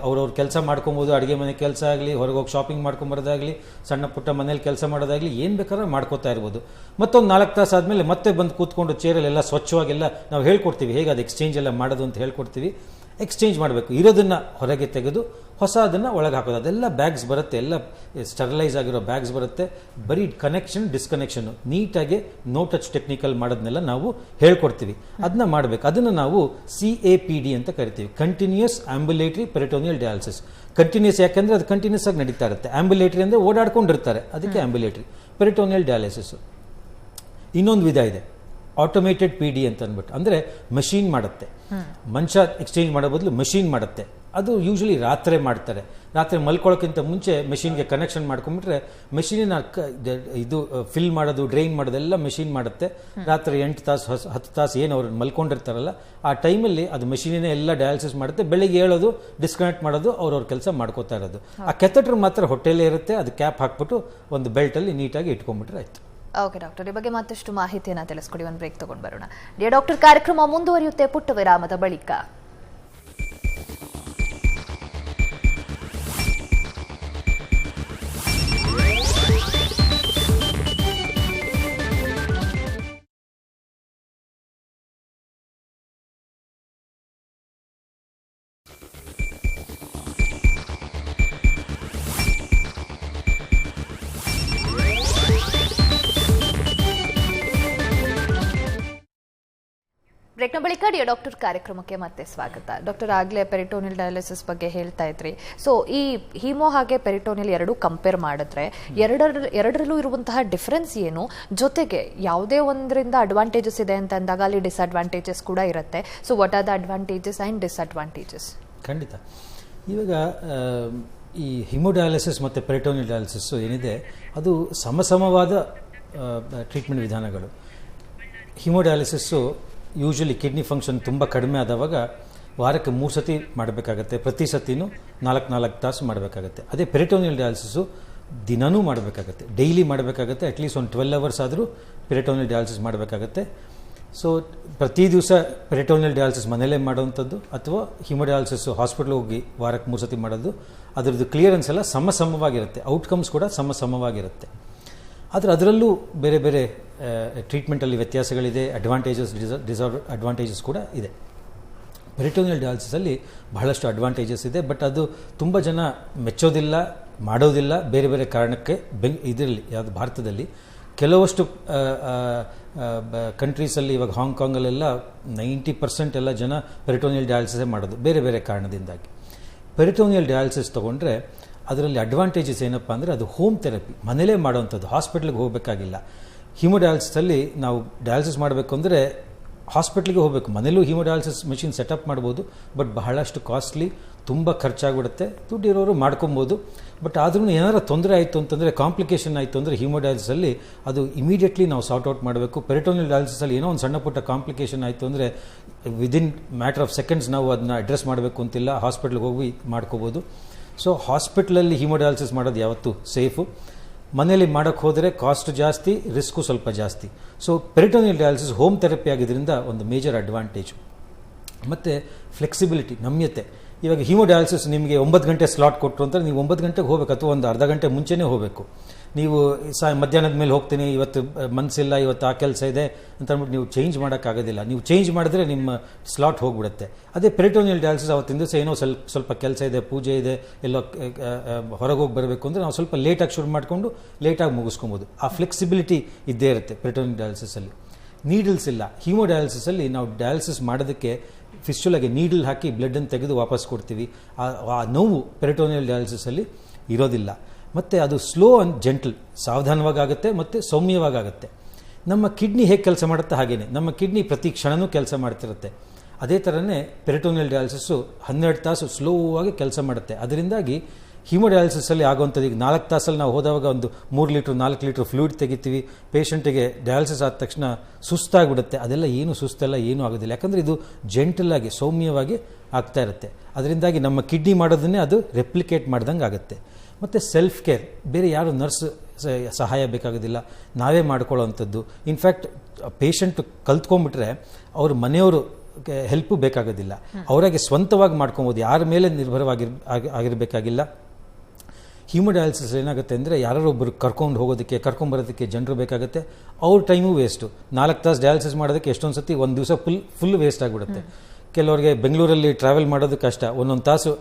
ಅವ್ರವ್ರ ಕೆಲಸ ಮಾಡ್ಕೊಬೋದು, ಅಡುಗೆ ಮನೆ ಕೆಲಸ ಆಗಲಿ, ಹೊರಗೆ ಹೋಗಿ ಶಾಪಿಂಗ್ ಮಾಡ್ಕೊಂಬರೋದಾಗಲಿ, ಸಣ್ಣ ಪುಟ್ಟ ಮನೇಲಿ ಕೆಲಸ ಮಾಡೋದಾಗಲಿ, ಏನು ಬೇಕಾದ್ರೆ ಮಾಡ್ಕೋತಾ ಇರ್ಬೋದು. ಮತ್ತೊಂದು 4 ತಾಸು ಆದಮೇಲೆ ಮತ್ತೆ ಬಂದು ಕೂತ್ಕೊಂಡು ಚೇರಲ್ಲೆಲ್ಲ ಸ್ವಚ್ಛವಾಗೆಲ್ಲ ನಾವು ಹೇಳ್ಕೊಡ್ತೀವಿ ಹೇಗೆ ಅದು ಎಕ್ಸ್ಚೇಂಜ್ ಎಲ್ಲ ಮಾಡೋದು ಅಂತ ಹೇಳ್ಕೊಡ್ತೀವಿ. ಎಕ್ಸ್ಚೇಂಜ್ ಮಾಡಬೇಕು, ಇರೋದನ್ನು ಹೊರಗೆ ತೆಗೆದು ಹೊಸದನ್ನು ಒಳಗೆ ಹಾಕೋದು. ಅದೆಲ್ಲ ಬ್ಯಾಗ್ಸ್ ಬರುತ್ತೆ, ಎಲ್ಲ ಸ್ಟೆರಿಲೈಸ್ ಆಗಿರೋ ಬ್ಯಾಗ್ಸ್ ಬರುತ್ತೆ. ಬರೀ ಕನೆಕ್ಷನ್ ಡಿಸ್ಕನೆಕ್ಷನ್ ನೀಟಾಗಿ ನೋ ಟಚ್ ಟೆಕ್ನಿಕಲ್ ಮಾಡೋದನ್ನೆಲ್ಲ ನಾವು ಹೇಳ್ಕೊಡ್ತೀವಿ. ಅದನ್ನ ಮಾಡಬೇಕು. ಅದನ್ನು ನಾವು CAPD ಅಂತ ಕರಿತೀವಿ, continuous ambulatory peritoneal dialysis. Continuous ಯಾಕೆಂದರೆ ಅದು ಕಂಟಿನ್ಯೂಸ್ ಆಗಿ ನಡೀತಾ ಇರುತ್ತೆ. ಆಂಬ್ಯುಲೇಟರಿ ಅಂದರೆ ಓಡಾಡ್ಕೊಂಡಿರ್ತಾರೆ, ಅದಕ್ಕೆ ಆಂಬ್ಯುಲೇಟರಿ. ಪೆರಿಟೋನಿಯಲ್ ಡಯಾಲಿಸಿಸ್ ಇನ್ನೊಂದು ವಿಧ ಇದೆ, ಆಟೋಮೇಟೆಡ್ PD ಅಂತ ಅಂದ್ಬಿಟ್ಟು. ಅಂದರೆ ಮಷೀನ್ ಮಾಡುತ್ತೆ, ಮನುಷ್ಯ ಎಕ್ಸ್ಚೇಂಜ್ ಮಾಡೋ ಬದಲು ಮಷೀನ್ ಮಾಡುತ್ತೆ. ಅದು ಯೂಶಲಿ ರಾತ್ರಿ ಮಾಡ್ತಾರೆ. ರಾತ್ರಿ ಮಲ್ಕೊಳ್ಳೋಕ್ಕಿಂತ ಮುಂಚೆ ಮೆಷಿನ್ಗೆ ಕನೆಕ್ಷನ್ ಮಾಡ್ಕೊಂಡ್ಬಿಟ್ರೆ ಮೆಷಿನಿನ ಇದು ಫಿಲ್ ಮಾಡೋದು, ಡ್ರೈನ್ ಮಾಡೋದೆಲ್ಲ ಮೆಷಿನ್ ಮಾಡುತ್ತೆ. ರಾತ್ರಿ 8 ತಾಸು 10 ತಾಸು ಏನು ಅವ್ರು ಮಲ್ಕೊಂಡಿರ್ತಾರಲ್ಲ ಆ ಟೈಮಲ್ಲಿ ಅದು ಮೆಷಿನಿನೇ ಎಲ್ಲ ಡಯಾಲಿಸಿಸ್ ಮಾಡುತ್ತೆ. ಬೆಳಿಗ್ಗೆ ಹೇಳೋದು, ಡಿಸ್ಕನೆಕ್ಟ್ ಮಾಡೋದು, ಅವ್ರವ್ರ ಕೆಲಸ ಮಾಡ್ಕೋತಾ ಇರೋದು. ಆ ಕೆಥೆಟರ್ ಮಾತ್ರ ಹೊಟ್ಟೆಯಲ್ಲೇ ಇರುತ್ತೆ, ಅದು ಕ್ಯಾಪ್ ಹಾಕ್ಬಿಟ್ಟು ಒಂದು ಬೆಲ್ಟಲ್ಲಿ ನೀಟಾಗಿ ಇಟ್ಕೊಂಡ್ಬಿಟ್ರೆ ಆಯ್ತು. ಓಕೆ ಡಾಕ್ಟರ್, ಈ ಬಗ್ಗೆ ಮತ್ತಷ್ಟು ಮಾಹಿತಿಯನ್ನು ತಿಳಿಸ್ಕೊಡಿ. ಒಂದು ಬ್ರೇಕ್ ತಗೊಂಡು ಬರೋಣ. ಡಿಯರ್ ಡಾಕ್ಟರ್, ಕಾರ್ಯಕ್ರಮ ಮುಂದುವರಿಯುತ್ತೆ ಪುಟ್ಟ ವಿರಾಮದ ಬಳಿಕ. ಬ್ರೇಕ್ನ ಬಳಿಕ ಡಿಯರ್ ಡಾಕ್ಟರ್ ಕಾರ್ಯಕ್ರಮಕ್ಕೆ ಮತ್ತೆ ಸ್ವಾಗತ. ಡಾಕ್ಟರ್, ಆಗಲೇ ಪೆರಿಟೋನಿಯಲ್ ಡಯಾಲಿಸಿಸ್ ಬಗ್ಗೆ ಹೇಳ್ತಾ ಇದ್ರಿ. ಸೊ ಈ ಹೀಮೋ ಹಾಗೆ ಪೆರಿಟೋನಿಯಲ್ ಎರಡೂ ಕಂಪೇರ್ ಮಾಡಿದ್ರೆ ಎರಡರಲ್ಲೂ ಇರುವಂತಹ ಡಿಫರೆನ್ಸ್ ಏನು, ಜೊತೆಗೆ ಯಾವುದೇ ಒಂದರಿಂದ ಅಡ್ವಾಂಟೇಜಸ್ ಇದೆ ಅಂತ ಅಂದಾಗ ಅಲ್ಲಿ ಡಿಸ್ಅಡ್ವಾಂಟೇಜಸ್ ಕೂಡ ಇರುತ್ತೆ. So what are the advantages and disadvantages? ಖಂಡಿತ. ಇವಾಗ ಈ ಹಿಮೋಡಯಾಲಿಸಿಸ್ ಮತ್ತು ಪೆರಿಟೋನಿಯಲ್ ಡಯಾಲಿಸಿಸ್ ಏನಿದೆ ಅದು ಸಮಸಮವಾದ ಟ್ರೀಟ್ಮೆಂಟ್ ವಿಧಾನಗಳು. ಹಿಮೋಡಯಾಲಿಸಿಸ್ಸು ಯೂಶಲಿ ಕಿಡ್ನಿ ಫಂಕ್ಷನ್ ತುಂಬ ಕಡಿಮೆ ಆದವಾಗ ವಾರಕ್ಕೆ 3 ಸತಿ ಮಾಡಬೇಕಾಗತ್ತೆ, ಪ್ರತಿ ಸತಿನೂ 4 ತಾಸು ಮಾಡಬೇಕಾಗತ್ತೆ. ಅದೇ ಪೆರಿಟೋನಿಯಲ್ ಡಯಾಲಿಸಿಸು ದಿನವೂ ಮಾಡಬೇಕಾಗತ್ತೆ, ಡೈಲಿ ಮಾಡಬೇಕಾಗತ್ತೆ. ಅಟ್ಲೀಸ್ಟ್ ಒಂದು 12 ಅವರ್ಸ್ ಆದರೂ ಪೆರಿಟೋನಿಯಲ್ ಡಯಾಲಿಸಿಸ್ ಮಾಡಬೇಕಾಗತ್ತೆ. ಸೊ ಪ್ರತಿ ದಿವಸ ಪೆರಿಟೋನಿಯಲ್ ಡಯಾಲಿಸಿಸ್ ಮನೇಲೇ ಮಾಡೋವಂಥದ್ದು ಅಥವಾ ಹಿಮೋಡಯಾಲಿಸಿಸ್ ಹಾಸ್ಪಿಟ್ಲ್ ಹೋಗಿ ವಾರಕ್ಕೆ 3 ಸತಿ ಮಾಡೋದು. ಅದರದ್ದು ಕ್ಲಿಯರೆನ್ಸ್ ಎಲ್ಲ ಸಮವಾಗಿರುತ್ತೆ, ಔಟ್ಕಮ್ಸ್ ಕೂಡ ಸಮವಾಗಿರುತ್ತೆ. ಆದರೆ ಅದರಲ್ಲೂ ಬೇರೆ ಬೇರೆ ಟ್ರೀಟ್ಮೆಂಟಲ್ಲಿ ವ್ಯತ್ಯಾಸಗಳಿದೆ, ಅಡ್ವಾಂಟೇಜಸ್ ಕೂಡ ಇದೆ. ಪೆರಿಟೋನಿಯಲ್ ಡಯಾಲಿಸಿಸಲ್ಲಿ ಬಹಳಷ್ಟು ಅಡ್ವಾಂಟೇಜಸ್ ಇದೆ, ಬಟ್ ಅದು ತುಂಬ ಜನ ಮೆಚ್ಚೋದಿಲ್ಲ, ಮಾಡೋದಿಲ್ಲ. ಬೇರೆ ಬೇರೆ ಕಾರಣಕ್ಕೆ ಇದರಲ್ಲಿ ಯಾವುದು ಭಾರತದಲ್ಲಿ ಕೆಲವಷ್ಟು ಕಂಟ್ರೀಸಲ್ಲಿ, ಇವಾಗ ಹಾಂಗ್ಕಾಂಗಲ್ಲೆಲ್ಲ 90% ಎಲ್ಲ ಜನ ಪೆರಿಟೋನಿಯಲ್ ಡಯಾಲಿಸಿಸೇ ಮಾಡೋದು ಬೇರೆ ಬೇರೆ ಕಾರಣದಿಂದಾಗಿ. ಪೆರಿಟೋನಿಯಲ್ ಡಯಾಲಿಸಿಸ್ ತೊಗೊಂಡ್ರೆ ಅದರಲ್ಲಿ ಅಡ್ವಾಂಟೇಜಸ್ ಏನಪ್ಪ ಅಂದರೆ ಅದು ಹೋಮ್ ಥೆರಪಿ, ಮನೇಲೇ ಮಾಡೋವಂಥದ್ದು, ಹಾಸ್ಪಿಟ್ಲಿಗೆ ಹೋಗಬೇಕಾಗಿಲ್ಲ. ಹಿಮೋಡಯಾಲಿಸಿಸಲ್ಲಿ ನಾವು ಡಯಾಲಿಸಿಸ್ ಮಾಡಬೇಕು ಅಂದರೆ ಹಾಸ್ಪಿಟ್ಲಿಗೆ ಹೋಗಬೇಕು. ಮನೇಲೂ ಹಿಮೋಡಯಾಲಿಸಿಸ್ ಮೆಷಿನ್ ಸೆಟಪ್ ಮಾಡ್ಬೋದು, ಬಟ್ ಬಹಳಷ್ಟು ಕಾಸ್ಟ್ಲಿ, ತುಂಬ ಖರ್ಚಾಗ್ಬಿಡುತ್ತೆ. ದುಡ್ಡಿರೋರು ಮಾಡ್ಕೊಬೋದು. ಬಟ್ ಆದ್ರೂ ಏನಾರ ತೊಂದರೆ ಆಯಿತು ಅಂತಂದರೆ, ಕಾಂಪ್ಲಿಕೇಶನ್ ಆಯಿತು ಅಂದರೆ ಹಿಮೋಡಯಾಲಿಸಿಸಲ್ಲಿ ಅದು ಇಮಿಡಿಯೇಟ್ಲಿ ನಾವು ಸಾರ್ಟ್ ಔಟ್ ಮಾಡಬೇಕು. ಪೆರಿಟೋನಿಯಲ್ ಡಯಾಲಿಸಿಸಲ್ಲಿ ಏನೋ ಒಂದು ಸಣ್ಣ ಪುಟ್ಟ ಕಾಂಪ್ಲಿಕೇಶನ್ ಆಯಿತು ಅಂದರೆ ವಿದಿನ್ ಮ್ಯಾಟರ್ ಆಫ್ ಸೆಕೆಂಡ್ಸ್ ನಾವು ಅದನ್ನ ಅಡ್ರೆಸ್ ಮಾಡಬೇಕು ಅಂತಿಲ್ಲ, ಹಾಸ್ಪಿಟ್ಲಿಗೆ ಹೋಗಿ ಮಾಡ್ಕೋಬೋದು. ಸೊ ಹಾಸ್ಪಿಟ್ಲಲ್ಲಿ ಹಿಮೋಡಯಾಲಿಸಿಸ್ ಮಾಡೋದು ಯಾವತ್ತೂ ಸೇಫು. ಮನೆಯಲ್ಲಿ ಮಾಡೋಕ್ಕೆ ಹೋದರೆ ಕಾಸ್ಟ್ ಜಾಸ್ತಿ, ರಿಸ್ಕು ಸ್ವಲ್ಪ ಜಾಸ್ತಿ. So peritoneal dialysis home therapy ಆಗಿದ್ದರಿಂದ ಒಂದು ಮೇಜರ್ ಅಡ್ವಾಂಟೇಜು. ಮತ್ತು ಫ್ಲೆಕ್ಸಿಬಿಲಿಟಿ, ನಮ್ಯತೆ. ಇವಾಗ ಹಿಮೋಡಯಾಲಿಸಿಸ್ ನಿಮಗೆ 9 ಗಂಟೆ ಸ್ಲಾಟ್ ಕೊಟ್ಟರು ಅಂತ ನೀವು 9 ಗಂಟೆಗೆ ಹೋಗಬೇಕು, ಅಥವಾ ಒಂದು ಅರ್ಧ ಗಂಟೆ ಮುಂಚೆನೇ ಹೋಗಬೇಕು. ನೀವು ಮಧ್ಯಾಹ್ನದ ಮೇಲೆ ಹೋಗ್ತೀನಿ, ಇವತ್ತು ಮನಸ್ಸಿಲ್ಲ, ಇವತ್ತು ಆ ಕೆಲಸ ಇದೆ ಅಂತ ಅಂದ್ಬಿಟ್ಟು ನೀವು ಚೇಂಜ್ ಮಾಡೋಕ್ಕಾಗೋದಿಲ್ಲ. ನೀವು ಚೇಂಜ್ ಮಾಡಿದ್ರೆ ನಿಮ್ಮ ಸ್ಲಾಟ್ ಹೋಗ್ಬಿಡುತ್ತೆ. ಅದೇ ಪೆರಿಟೋನಿಯಲ್ ಡಯಾಲಿಸಿಸ್ ಅವತ್ತಿನ ದಿವಸ ಏನೋ ಸ್ವಲ್ಪ ಕೆಲಸ ಇದೆ, ಪೂಜೆ ಇದೆ, ಎಲ್ಲೋ ಹೊರಗೆ ಹೋಗಿ ಬರಬೇಕು ಅಂದರೆ ನಾವು ಸ್ವಲ್ಪ ಲೇಟಾಗಿ ಶುರು ಮಾಡಿಕೊಂಡು ಲೇಟಾಗಿ ಮುಗಿಸ್ಕೊಬೋದು. ಆ ಫ್ಲೆಕ್ಸಿಬಿಲಿಟಿ ಇದ್ದೇ ಇರುತ್ತೆ ಪೆರಿಟೋನಿಯಲ್ ಡಯಾಲಿಸಿಸಲ್ಲಿ. ನೀಡಲ್ಸ್ ಇಲ್ಲ. ಹಿಮೋಡಯಾಲಿಸಿಸಲ್ಲಿ ನಾವು ಡಯಾಲಿಸಿಸ್ ಮಾಡೋದಕ್ಕೆ ಫಿಸ್ಟುಲಾಗೆ ನೀಡಲ್ ಹಾಕಿ ಬ್ಲಡ್ಡನ್ನು ತೆಗೆದು ವಾಪಸ್ ಕೊಡ್ತೀವಿ. ಆ ನೋವು ಪೆರಿಟೋನಿಯಲ್ ಡಯಾಲಿಸಿಸಲ್ಲಿ ಇರೋದಿಲ್ಲ. ಮತ್ತು ಅದು ಸ್ಲೋ ಆ್ಯಂಡ್ ಜೆಂಟಲ್, ಸಾವಧಾನವಾಗುತ್ತೆ ಮತ್ತು ಸೌಮ್ಯವಾಗುತ್ತೆ. ನಮ್ಮ ಕಿಡ್ನಿ ಹೇಗೆ ಕೆಲಸ ಮಾಡುತ್ತೆ ಹಾಗೇನೆ ನಮ್ಮ ಕಿಡ್ನಿ ಪ್ರತಿ ಕ್ಷಣವೂ ಕೆಲಸ ಮಾಡ್ತಿರುತ್ತೆ. ಅದೇ ಥರನೇ ಪೆರಿಟೋನಿಯಲ್ ಡಯಾಲಿಸಿಸ್ಸು 12 ತಾಸು ಸ್ಲೋ ಆಗಿ ಕೆಲಸ ಮಾಡುತ್ತೆ. ಅದರಿಂದಾಗಿ ಹಿಮೋಡಯಾಲಿಸಿಸಲ್ಲಿ ಆಗುವಂಥದ್ದು, ಈಗ 4 ತಾಸಲ್ಲಿ ನಾವು ಹೋದಾಗ ಒಂದು 3 ಲೀಟ್ರ್ 4 ಲೀಟ್ರ್ ಫ್ಲೂಯಿಡ್ ತೆಗಿತೀವಿ. ಪೇಷಂಟಿಗೆ ಡಯಾಲಿಸಿಸ್ ಆದ ತಕ್ಷಣ ಸುಸ್ತಾಗ್ಬಿಡುತ್ತೆ. ಅದೆಲ್ಲ ಏನು ಸುಸ್ತೆಲ್ಲ ಏನೂ ಆಗೋದಿಲ್ಲ, ಯಾಕಂದರೆ ಇದು ಜೆಂಟಲಾಗಿ ಸೌಮ್ಯವಾಗಿ ಆಗ್ತಾ ಇರುತ್ತೆ. ಅದರಿಂದಾಗಿ ನಮ್ಮ ಕಿಡ್ನಿ ಮಾಡೋದನ್ನೇ ಅದು ರೆಪ್ಲಿಕೇಟ್ ಮಾಡ್ದಂಗೆ ಆಗುತ್ತೆ. ಮತ್ತು ಸೆಲ್ಫ್ ಕೇರ್, ಬೇರೆ ಯಾರು ನರ್ಸ್ ಸಹಾಯ ಬೇಕಾಗೋದಿಲ್ಲ, ನಾವೇ ಮಾಡ್ಕೊಳ್ಳೋವಂಥದ್ದು. ಇನ್ಫ್ಯಾಕ್ಟ್ ಪೇಷಂಟ್ ಕಲ್ತ್ಕೊಂಡ್ಬಿಟ್ರೆ ಅವ್ರ ಮನೆಯವರು ಹೆಲ್ಪು ಬೇಕಾಗೋದಿಲ್ಲ, ಅವರಾಗೆ ಸ್ವಂತವಾಗಿ ಮಾಡ್ಕೊಬೋದು, ಯಾರ ಮೇಲೆ ಆಗಿರಬೇಕಾಗಿಲ್ಲ. ಹಿಮೋಡಯಾಲಿಸಿಸ್ ಏನಾಗುತ್ತೆ ಅಂದರೆ ಯಾರು ಒಬ್ಬರು ಕರ್ಕೊಂಬರೋದಕ್ಕೆ ಜನರು ಬೇಕಾಗುತ್ತೆ. ಅವ್ರ ಟೈಮು ವೇಸ್ಟು. 4 ತಾಸು ಡಯಾಲಿಸಿಸ್ ಮಾಡೋದಕ್ಕೆ ಎಷ್ಟೊಂದು ಸತಿ ಒಂದು ದಿವಸ ಫುಲ್ ವೇಸ್ಟ್ ಆಗಿಬಿಡುತ್ತೆ. ಕೆಲವರಿಗೆ ಬೆಂಗಳೂರಲ್ಲಿ ಟ್ರಾವೆಲ್ ಮಾಡೋದು ಕಷ್ಟ, ಒಂದೊಂದು ತಾಸು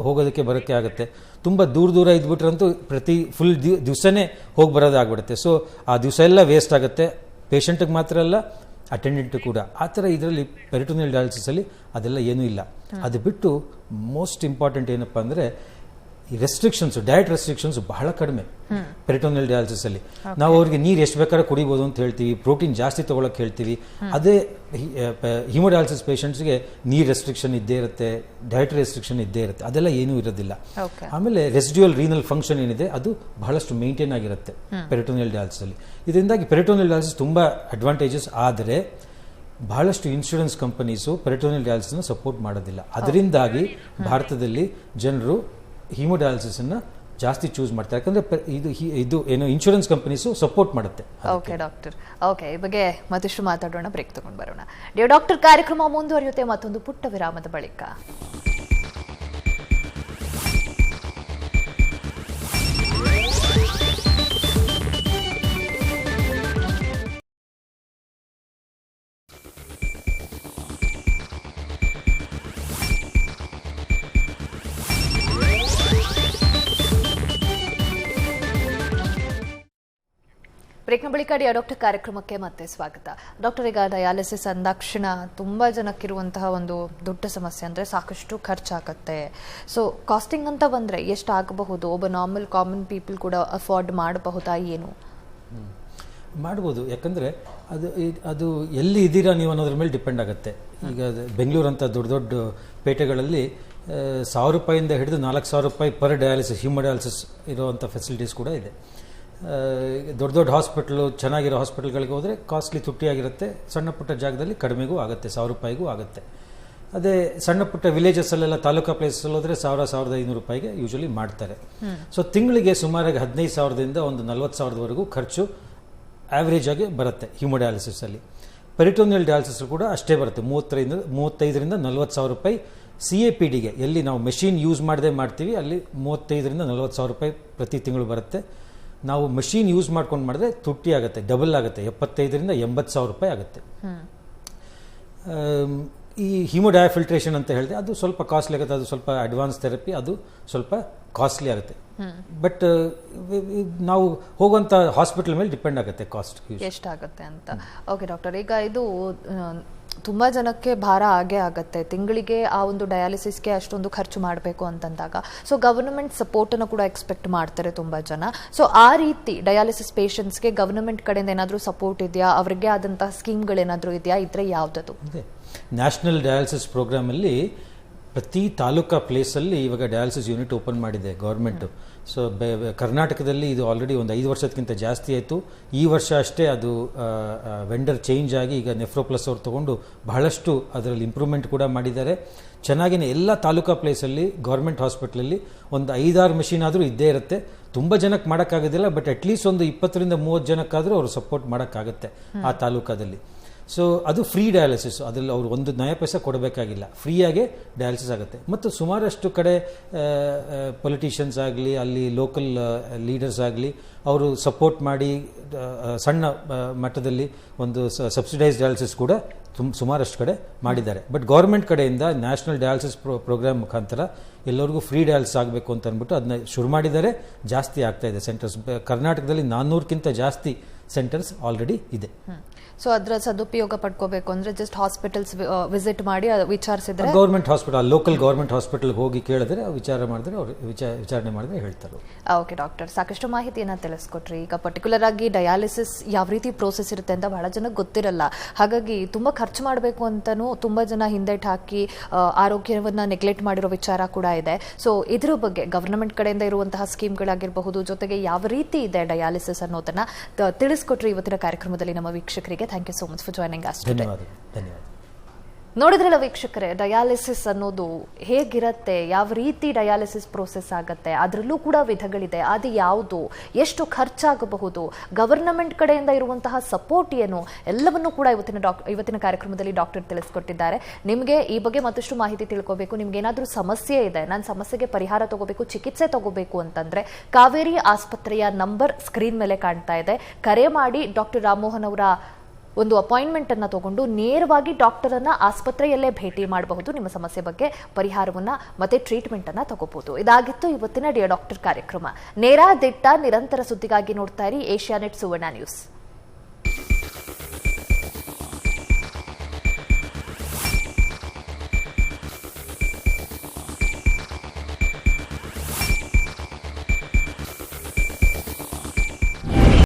ಹೋಗೋದಕ್ಕೆ ಬರೋಕ್ಕೆ ಆಗುತ್ತೆ. ತುಂಬ ದೂರ ಇದ್ಬಿಟ್ರಂತೂ ಪ್ರತಿ ಫುಲ್ ದಿವಸನೇ ಹೋಗಿ ಬರೋದಾಗ್ಬಿಡುತ್ತೆ. ಸೊ ಆ ದಿವಸ ಎಲ್ಲ ವೇಸ್ಟ್ ಆಗುತ್ತೆ, ಪೇಷಂಟಿಗೆ ಮಾತ್ರ ಅಲ್ಲ ಅಟೆಂಡೆಂಟ್ ಕೂಡ. ಆ ಥರ ಇದರಲ್ಲಿ ಪೆರಿಟೋನಿಯಲ್ ಡಯಾಲಿಸಿಸಲ್ಲಿ ಅದೆಲ್ಲ ಏನೂ ಇಲ್ಲ. ಅದು ಬಿಟ್ಟು ಮೋಸ್ಟ್ ಇಂಪಾರ್ಟೆಂಟ್ ಏನಪ್ಪ ಅಂದರೆ ಈ ರೆಸ್ಟ್ರಿಕ್ಷನ್ಸ್, ಡಯಟ್ ರೆಸ್ಟ್ರಿಕ್ಷನ್ಸ್ ಬಹಳ ಕಡಿಮೆ ಪೆರಿಟೋನಿಯಲ್ ಡಯಾಲಿಸಿಸಲ್ಲಿ. ನಾವು ಅವ್ರಿಗೆ ನೀರು ಎಷ್ಟು ಬೇಕಾದ್ರೆ ಕುಡಿಬೋದು ಅಂತ ಹೇಳ್ತೀವಿ, ಪ್ರೋಟೀನ್ ಜಾಸ್ತಿ ತೊಗೊಳಕ್ಕೆ ಹೇಳ್ತೀವಿ. ಅದೇ ಹಿಮೋಡಯಾಲಿಸಿಸ್ ಪೇಷಂಟ್ಸ್ಗೆ ನೀರು ರೆಸ್ಟ್ರಿಕ್ಷನ್ ಇದ್ದೇ ಇರುತ್ತೆ, ಡಯಟ್ ರೆಸ್ಟ್ರಿಕ್ಷನ್ ಇದ್ದೇ ಇರುತ್ತೆ, ಅದೆಲ್ಲ ಏನೂ ಇರೋದಿಲ್ಲ. ಆಮೇಲೆ ರೆಸಿಡ್ಯೂಯಲ್ ರೀನಲ್ ಫಂಕ್ಷನ್ ಏನಿದೆ ಅದು ಬಹಳಷ್ಟು ಮೇಂಟೈನ್ ಆಗಿರುತ್ತೆ ಪೆರಿಟೋನಿಯಲ್ ಡಯಾಲಿಸಿಸಲ್ಲಿ. ಇದರಿಂದಾಗಿ ಪೆರಿಟೋನಿಯಲ್ ಡಯಾಲಿಸಿಸ್ ತುಂಬ ಅಡ್ವಾಂಟೇಜಸ್. ಆದರೆ ಬಹಳಷ್ಟು ಇನ್ಶೂರೆನ್ಸ್ ಕಂಪನೀಸು ಪೆರಿಟೋನಿಯಲ್ ಡಯಾಲಿಸಿಸ್ನ ಸಪೋರ್ಟ್ ಮಾಡೋದಿಲ್ಲ. ಅದರಿಂದಾಗಿ ಭಾರತದಲ್ಲಿ ಜನರು ಹಿಮೋಡಯಾಲಿಸಿಸನ್ನು ಜಾಸ್ತಿ ಚೂಸ್ ಮಾಡ್ತಾರೆ, ಯಾಕಂದರೆ ಇದು ಏನು ಇನ್ಶೂರೆನ್ಸ್ ಕಂಪನೀಸು ಸಪೋರ್ಟ್ ಮಾಡುತ್ತೆ. ಓಕೆ ಡಾಕ್ಟರ್, ಓಕೆ, ಈ ಬಗ್ಗೆ ಮತ್ತಷ್ಟು ಮಾತಾಡೋಣ, ಬ್ರೇಕ್ ತಗೊಂಡು ಬರೋಣ. ಡಾಕ್ಟರ್ ಕಾರ್ಯಕ್ರಮ ಮುಂದುವರಿಯುತ್ತೆ ಮತ್ತೊಂದು ಪುಟ್ಟ ವಿರಾಮದ ಬಳಿಕ. ಬ್ರೇಕ್ನ ಬಳಿಕ ಡಾಕ್ಟರ್ ಕಾರ್ಯಕ್ರಮಕ್ಕೆ ಮತ್ತೆ ಸ್ವಾಗತ. ಡಾಕ್ಟರ್, ಈಗ ಡಯಾಲಿಸಿಸ್ ಅಂದಾಕ್ಷಣ ತುಂಬ ಜನಕ್ಕಿರುವಂತಹ ಒಂದು ದೊಡ್ಡ ಸಮಸ್ಯೆ ಅಂದರೆ ಸಾಕಷ್ಟು ಖರ್ಚಾಗತ್ತೆ. ಸೊ ಕಾಸ್ಟಿಂಗ್ ಅಂತ ಬಂದರೆ ಎಷ್ಟು ಆಗಬಹುದು? ಒಬ್ಬ ನಾರ್ಮಲ್ ಕಾಮನ್ ಪೀಪಲ್ ಕೂಡ ಅಫೋರ್ಡ್ ಮಾಡಬಹುದಾ? ಏನು ಮಾಡ್ಬೋದು, ಯಾಕಂದರೆ ಅದು ಎಲ್ಲಿ ಇದ್ದೀರಾ ನೀವು ಅನ್ನೋದ್ರ ಮೇಲೆ ಡಿಪೆಂಡ್ ಆಗುತ್ತೆ. ಈಗ ಬೆಂಗಳೂರು ಅಂತ ದೊಡ್ಡ ಪೇಟೆಗಳಲ್ಲಿ 1,000 ರೂಪಾಯಿಂದ ಹಿಡಿದು 4,000 ರೂಪಾಯಿ ಪರ್ ಡಯಾಲಿಸಿಸ್, ಹಿಮೋಡಯಾಲಿಸಿಸ್ ಇರೋವಂಥ ಫೆಸಿಲಿಟೀಸ್ ಕೂಡ ಇದೆ. ದೊಡ್ಡ ಹಾಸ್ಪಿಟ್ಲು, ಚೆನ್ನಾಗಿರೋ ಹಾಸ್ಪಿಟಲ್ಗಳಿಗೆ ಹೋದರೆ ಕಾಸ್ಟ್ಲಿ ತುಟ್ಟಿಯಾಗಿರುತ್ತೆ. ಸಣ್ಣ ಪುಟ್ಟ ಜಾಗದಲ್ಲಿ ಕಡಿಮೆಗೂ ಆಗುತ್ತೆ, 1,000 ರೂಪಾಯಿಗೂ ಆಗುತ್ತೆ. ಅದೇ ಸಣ್ಣ ಪುಟ್ಟ ವಿಲೇಜಸ್ಸಲ್ಲೆಲ್ಲ ತಾಲೂಕಾ ಪ್ಲೇಸಲ್ಲಿ ಹೋದರೆ 1,000-1,500 ರೂಪಾಯಿಗೆ ಯೂಶಲಿ ಮಾಡ್ತಾರೆ. ಸೊ ತಿಂಗಳಿಗೆ ಸುಮಾರಾಗಿ 15,000ದಿಂದ ಒಂದು 40,000ವರೆಗೂ ಖರ್ಚು ಆವ್ರೇಜ್ ಆಗಿ ಬರುತ್ತೆ ಹಿಮೋಡಯಾಲಿಸಿಸಲ್ಲಿ. ಪೆರಿಟೋನಿಯಲ್ ಡಯಾಲಿಸಿಸ್ ಕೂಡ ಅಷ್ಟೇ ಬರುತ್ತೆ, 35ರಿಂದ 40,000 ರೂಪಾಯಿ. CAPDಗೆ ಎಲ್ಲಿ ನಾವು ಮೆಷಿನ್ ಯೂಸ್ ಮಾಡದೆ ಮಾಡ್ತೀವಿ ಅಲ್ಲಿ 35ರಿಂದ 40,000 ರೂಪಾಯಿ ಪ್ರತಿ ತಿಂಗಳು ಬರುತ್ತೆ. ನಾವು ಮಷೀನ್ ಯೂಸ್ ಮಾಡ್ಕೊಂಡು ಮಾಡಿದ್ರೆ ತುಟ್ಟಿ ಆಗುತ್ತೆ, ಡಬಲ್ ಆಗುತ್ತೆ, 75ರಿಂದ 80,000 ರೂಪಾಯಿ ಆಗುತ್ತೆ. ಈ ಹಿಮೋಡಯಾಫಿಲ್ಟ್ರೇಷನ್ ಅಂತ ಹೇಳಿದೆ, ಅದು ಸ್ವಲ್ಪ ಕಾಸ್ಟ್ಲಿ ಆಗುತ್ತೆ, ಅದು ಸ್ವಲ್ಪ ಅಡ್ವಾನ್ಸ್ ಥೆರಪಿ, ಅದು ಸ್ವಲ್ಪ ಕಾಸ್ಟ್ಲಿ ಆಗುತ್ತೆ. ಬಟ್ ನಾವು ಹೋಗುವಂಥ ಹಾಸ್ಪಿಟಲ್ ಮೇಲೆ ಡಿಪೆಂಡ್ ಆಗುತ್ತೆ ಕಾಸ್ಟ್ ಎಷ್ಟಾಗುತ್ತೆ ಅಂತ. ಓಕೆ ಡಾಕ್ಟರ್, ಈಗ ಇದು ತುಂಬಾ ಜನಕ್ಕೆ ಭಾರ ಆಗೇ ಆಗತ್ತೆ. ತಿಂಗಳಿಗೆ ಆ ಒಂದು ಡಯಾಲಿಸಿಸ್ಗೆ ಅಷ್ಟೊಂದು ಖರ್ಚು ಮಾಡಬೇಕು ಅಂತಂದಾಗ ಸೊ ಗವರ್ನಮೆಂಟ್ ಸಪೋರ್ಟನ್ನು ಕೂಡ ಎಕ್ಸ್ಪೆಕ್ಟ್ ಮಾಡ್ತಾರೆ ತುಂಬಾ ಜನ. ಸೊ ಆ ರೀತಿ ಡಯಾಲಿಸಿಸ್ ಪೇಷಂಟ್ಸ್ಗೆ ಗವರ್ನಮೆಂಟ್ ಕಡೆಯಿಂದ ಏನಾದರೂ ಸಪೋರ್ಟ್ ಇದೆಯಾ, ಅವರಿಗೆ ಆದಂತಹ ಸ್ಕೀಮ್ಗಳೇನಾದರೂ ಇದೆಯಾ, ಇದ್ರೆ ಯಾವುದದು? ನ್ಯಾಷನಲ್ ಡಯಾಲಿಸಿಸ್ ಪ್ರೋಗ್ರಾಮಲ್ಲಿ ಪ್ರತಿ ತಾಲೂಕಾ ಪ್ಲೇಸಲ್ಲಿ ಇವಾಗ ಡಯಾಲಿಸಿಸ್ ಯೂನಿಟ್ ಓಪನ್ ಮಾಡಿದೆ ಗೌರ್ಮೆಂಟು. ಸೊ ಕರ್ನಾಟಕದಲ್ಲಿ ಇದು ಆಲ್ರೆಡಿ ಒಂದು 5 ವರ್ಷಕ್ಕಿಂತ ಜಾಸ್ತಿ ಆಯಿತು. ಈ ವರ್ಷ ಅಷ್ಟೇ ಅದು ವೆಂಡರ್ ಚೇಂಜ್ ಆಗಿ ಈಗ ನೆಫ್ರೋಪ್ಲಸ್ ಅವ್ರು ತೊಗೊಂಡು ಬಹಳಷ್ಟು ಅದರಲ್ಲಿ ಇಂಪ್ರೂವ್ಮೆಂಟ್ ಕೂಡ ಮಾಡಿದ್ದಾರೆ. ಚೆನ್ನಾಗಿನೇ ಎಲ್ಲ ತಾಲೂಕಾ ಪ್ಲೇಸಲ್ಲಿ ಗೌರ್ಮೆಂಟ್ ಹಾಸ್ಪಿಟ್ಲಲ್ಲಿ ಒಂದು 5-6 ಮೆಷಿನ್ ಆದರೂ ಇದ್ದೇ ಇರುತ್ತೆ. ತುಂಬ ಜನಕ್ಕೆ ಮಾಡೋಕ್ಕಾಗೋದಿಲ್ಲ, ಬಟ್ ಅಟ್ಲೀಸ್ಟ್ ಒಂದು 20-30 ಜನಕ್ಕಾದರೂ ಅವರು ಸಪೋರ್ಟ್ ಮಾಡೋಕ್ಕಾಗತ್ತೆ ಆ ತಾಲೂಕಾದಲ್ಲಿ. ಸೊ ಅದು ಫ್ರೀ ಡಯಾಲಿಸಿಸ್, ಅದರಲ್ಲಿ ಅವರು ಒಂದು ನಯ ಪೈಸೆ ಕೊಡಬೇಕಾಗಿಲ್ಲ, ಫ್ರೀಯಾಗೆ ಡಯಾಲಿಸಿಸ್ ಆಗುತ್ತೆ. ಮತ್ತು ಸುಮಾರಷ್ಟು ಕಡೆ ಪೊಲಿಟಿಷಿಯನ್ಸ್ ಆಗಲಿ, ಅಲ್ಲಿ ಲೋಕಲ್ ಲೀಡರ್ಸ್ ಆಗಲಿ, ಅವರು ಸಪೋರ್ಟ್ ಮಾಡಿ ಸಣ್ಣ ಮಟ್ಟದಲ್ಲಿ ಒಂದು ಸಬ್ಸಿಡೈಸ್ ಡಯಾಲಿಸಿಸ್ ಕೂಡ ಸುಮಾರಷ್ಟು ಕಡೆ ಮಾಡಿದ್ದಾರೆ. ಬಟ್ ಗೌರ್ಮೆಂಟ್ ಕಡೆಯಿಂದ ನ್ಯಾಷನಲ್ ಡಯಾಲಿಸಿಸ್ ಪ್ರೋಗ್ರಾಮ್ ಮುಖಾಂತರ ಎಲ್ಲರಿಗೂ ಫ್ರೀ ಡಯಾಲಿಸಿಸ್ ಆಗಬೇಕು ಅಂತ ಅಂದ್ಬಿಟ್ಟು ಅದನ್ನ ಶುರು ಮಾಡಿದ್ದಾರೆ. ಜಾಸ್ತಿ ಆಗ್ತಾ ಇದೆ ಸೆಂಟರ್ಸ್. ಕರ್ನಾಟಕದಲ್ಲಿ 400ಕ್ಕಿಂತ ಜಾಸ್ತಿ ಸೆಂಟರ್ಸ್ ಆಲ್ರೆಡಿ ಇದೆ. ಸೊ ಅದರ ಸದುಪಯೋಗ ಪಡ್ಕೋಬೇಕು ಅಂದ್ರೆ ಜಸ್ಟ್ ಹಾಸ್ಪಿಟಲ್ಸ್ ವಿಸಿಟ್ ಮಾಡಿ ವಿಚಾರಿಸಿದ್ರೆ, ಗೌರ್ಮೆಂಟ್ ಹಾಸ್ಪಿಟಲ್, ಲೋಕಲ್ ಗೌರ್ಮೆಂಟ್ ಹಾಸ್ಪಿಟಲ್ಗೆ ಹೋಗಿ ಕೇಳಿದ್ರೆ ವಿಚಾರಣೆ ಮಾಡಿದ್ರೆ ಹೇಳ್ತಾರೆ. ಓಕೆ ಡಾಕ್ಟರ್, ಸಾಕಷ್ಟು ಮಾಹಿತಿಯನ್ನು ತಿಳಿಸ್ಕೊಟ್ರಿ. ಈಗ ಪರ್ಟಿಕ್ಯುಲರ್ ಆಗಿ ಡಯಾಲಿಸಿಸ್ ಯಾವ ರೀತಿ ಪ್ರೋಸೆಸ್ ಇರುತ್ತೆ ಅಂತ ಬಹಳ ಜನಕ್ಕೆ ಗೊತ್ತಿರಲ್ಲ. ಹಾಗಾಗಿ ತುಂಬಾ ಖರ್ಚು ಮಾಡಬೇಕು ಅಂತಲೂ ತುಂಬಾ ಜನ ಹಿಂದೆಟ್ ಹಾಕಿ ಆರೋಗ್ಯವನ್ನ ನೆಗ್ಲೆಕ್ಟ್ ಮಾಡಿರೋ ವಿಚಾರ ಕೂಡ ಇದೆ. ಸೊ ಇದ್ರ ಬಗ್ಗೆ ಗವರ್ನಮೆಂಟ್ ಕಡೆಯಿಂದ ಇರುವಂತಹ ಸ್ಕೀಮ್ಗಳಾಗಿರಬಹುದು, ಜೊತೆಗೆ ಯಾವ ರೀತಿ ಇದೆ ಡಯಾಲಿಸಿಸ್ ಅನ್ನೋದನ್ನ ತಿಳಿಸ್ಕೊಟ್ರಿ ಇವತ್ತಿನ ಕಾರ್ಯಕ್ರಮದಲ್ಲಿ ನಮ್ಮ ವೀಕ್ಷಕರಿಗೆ. Thank you so much for joining us today. ಧನ್ಯವಾದ. ನೋಡಿದ್ರಲ್ಲ ವೀಕ್ಷಕರೇ, ಡಯಾಲಿಸಿಸ್ ಅನ್ನೋದು ಹೇಗಿರುತ್ತೆ, ಯಾವ ರೀತಿ ಡಯಾಲಿಸಿಸ್ ಪ್ರೋಸೆಸ್ ಆಗುತ್ತೆ, ಅದರಲ್ಲೂ ಕೂಡ ವಿಧಗಳಿದೆ, ಅದು ಯಾವುದು, ಎಷ್ಟು ಖರ್ಚಾಗಬಹುದು, ಗವರ್ನಮೆಂಟ್ ಕಡೆಯಿಂದ ಇರುವಂತಹ ಸಪೋರ್ಟ್ ಏನು, ಎಲ್ಲವನ್ನೂ ಕೂಡ ಇವತ್ತಿನ ಕಾರ್ಯಕ್ರಮದಲ್ಲಿ ಡಾಕ್ಟರ್ ತಿಳಿಸ್ಕೊಟ್ಟಿದ್ದಾರೆ. ನಿಮಗೆ ಈ ಬಗ್ಗೆ ಮತ್ತಷ್ಟು ಮಾಹಿತಿ ತಿಳ್ಕೋಬೇಕು, ನಿಮ್ಗೆ ಏನಾದರೂ ಸಮಸ್ಯೆ ಇದೆ, ನನ್ನ ಸಮಸ್ಯೆಗೆ ಪರಿಹಾರ ತಗೋಬೇಕು, ಚಿಕಿತ್ಸೆ ತಗೋಬೇಕು ಅಂತಂದ್ರೆ ಕಾವೇರಿ ಆಸ್ಪತ್ರೆಯ ನಂಬರ್ ಸ್ಕ್ರೀನ್ ಮೇಲೆ ಕಾಣ್ತಾ ಇದೆ. ಕರೆ ಮಾಡಿ ಡಾಕ್ಟರ್ ರಾಮಮೋಹನ್ ಅವರ ಒಂದು ಅಪಾಯಿಂಟ್ಮೆಂಟ್ ಅನ್ನ ತಗೊಂಡು ನೇರವಾಗಿ ಡಾಕ್ಟರ್ ಅನ್ನ ಆಸ್ಪತ್ರೆಯಲ್ಲೇ ಭೇಟಿ ಮಾಡಬಹುದು. ನಿಮ್ಮ ಸಮಸ್ಯೆ ಬಗ್ಗೆ ಪರಿಹಾರವನ್ನ ಮತ್ತೆ ಟ್ರೀಟ್ಮೆಂಟ್ ಅನ್ನ ತಗೋಬಹುದು. ಇದಾಗಿತ್ತು ಇವತ್ತಿನ ಡಿಯರ್ ಡಾಕ್ಟರ್ ಕಾರ್ಯಕ್ರಮ. ನೇರ ದಿಟ್ಟ ನಿರಂತರ ಸುದ್ದಿಗಾಗಿ ನೋಡ್ತಾ ಇರಿ ಏಷ್ಯಾನೆಟ್ ಸುವರ್ಣ ನ್ಯೂಸ್.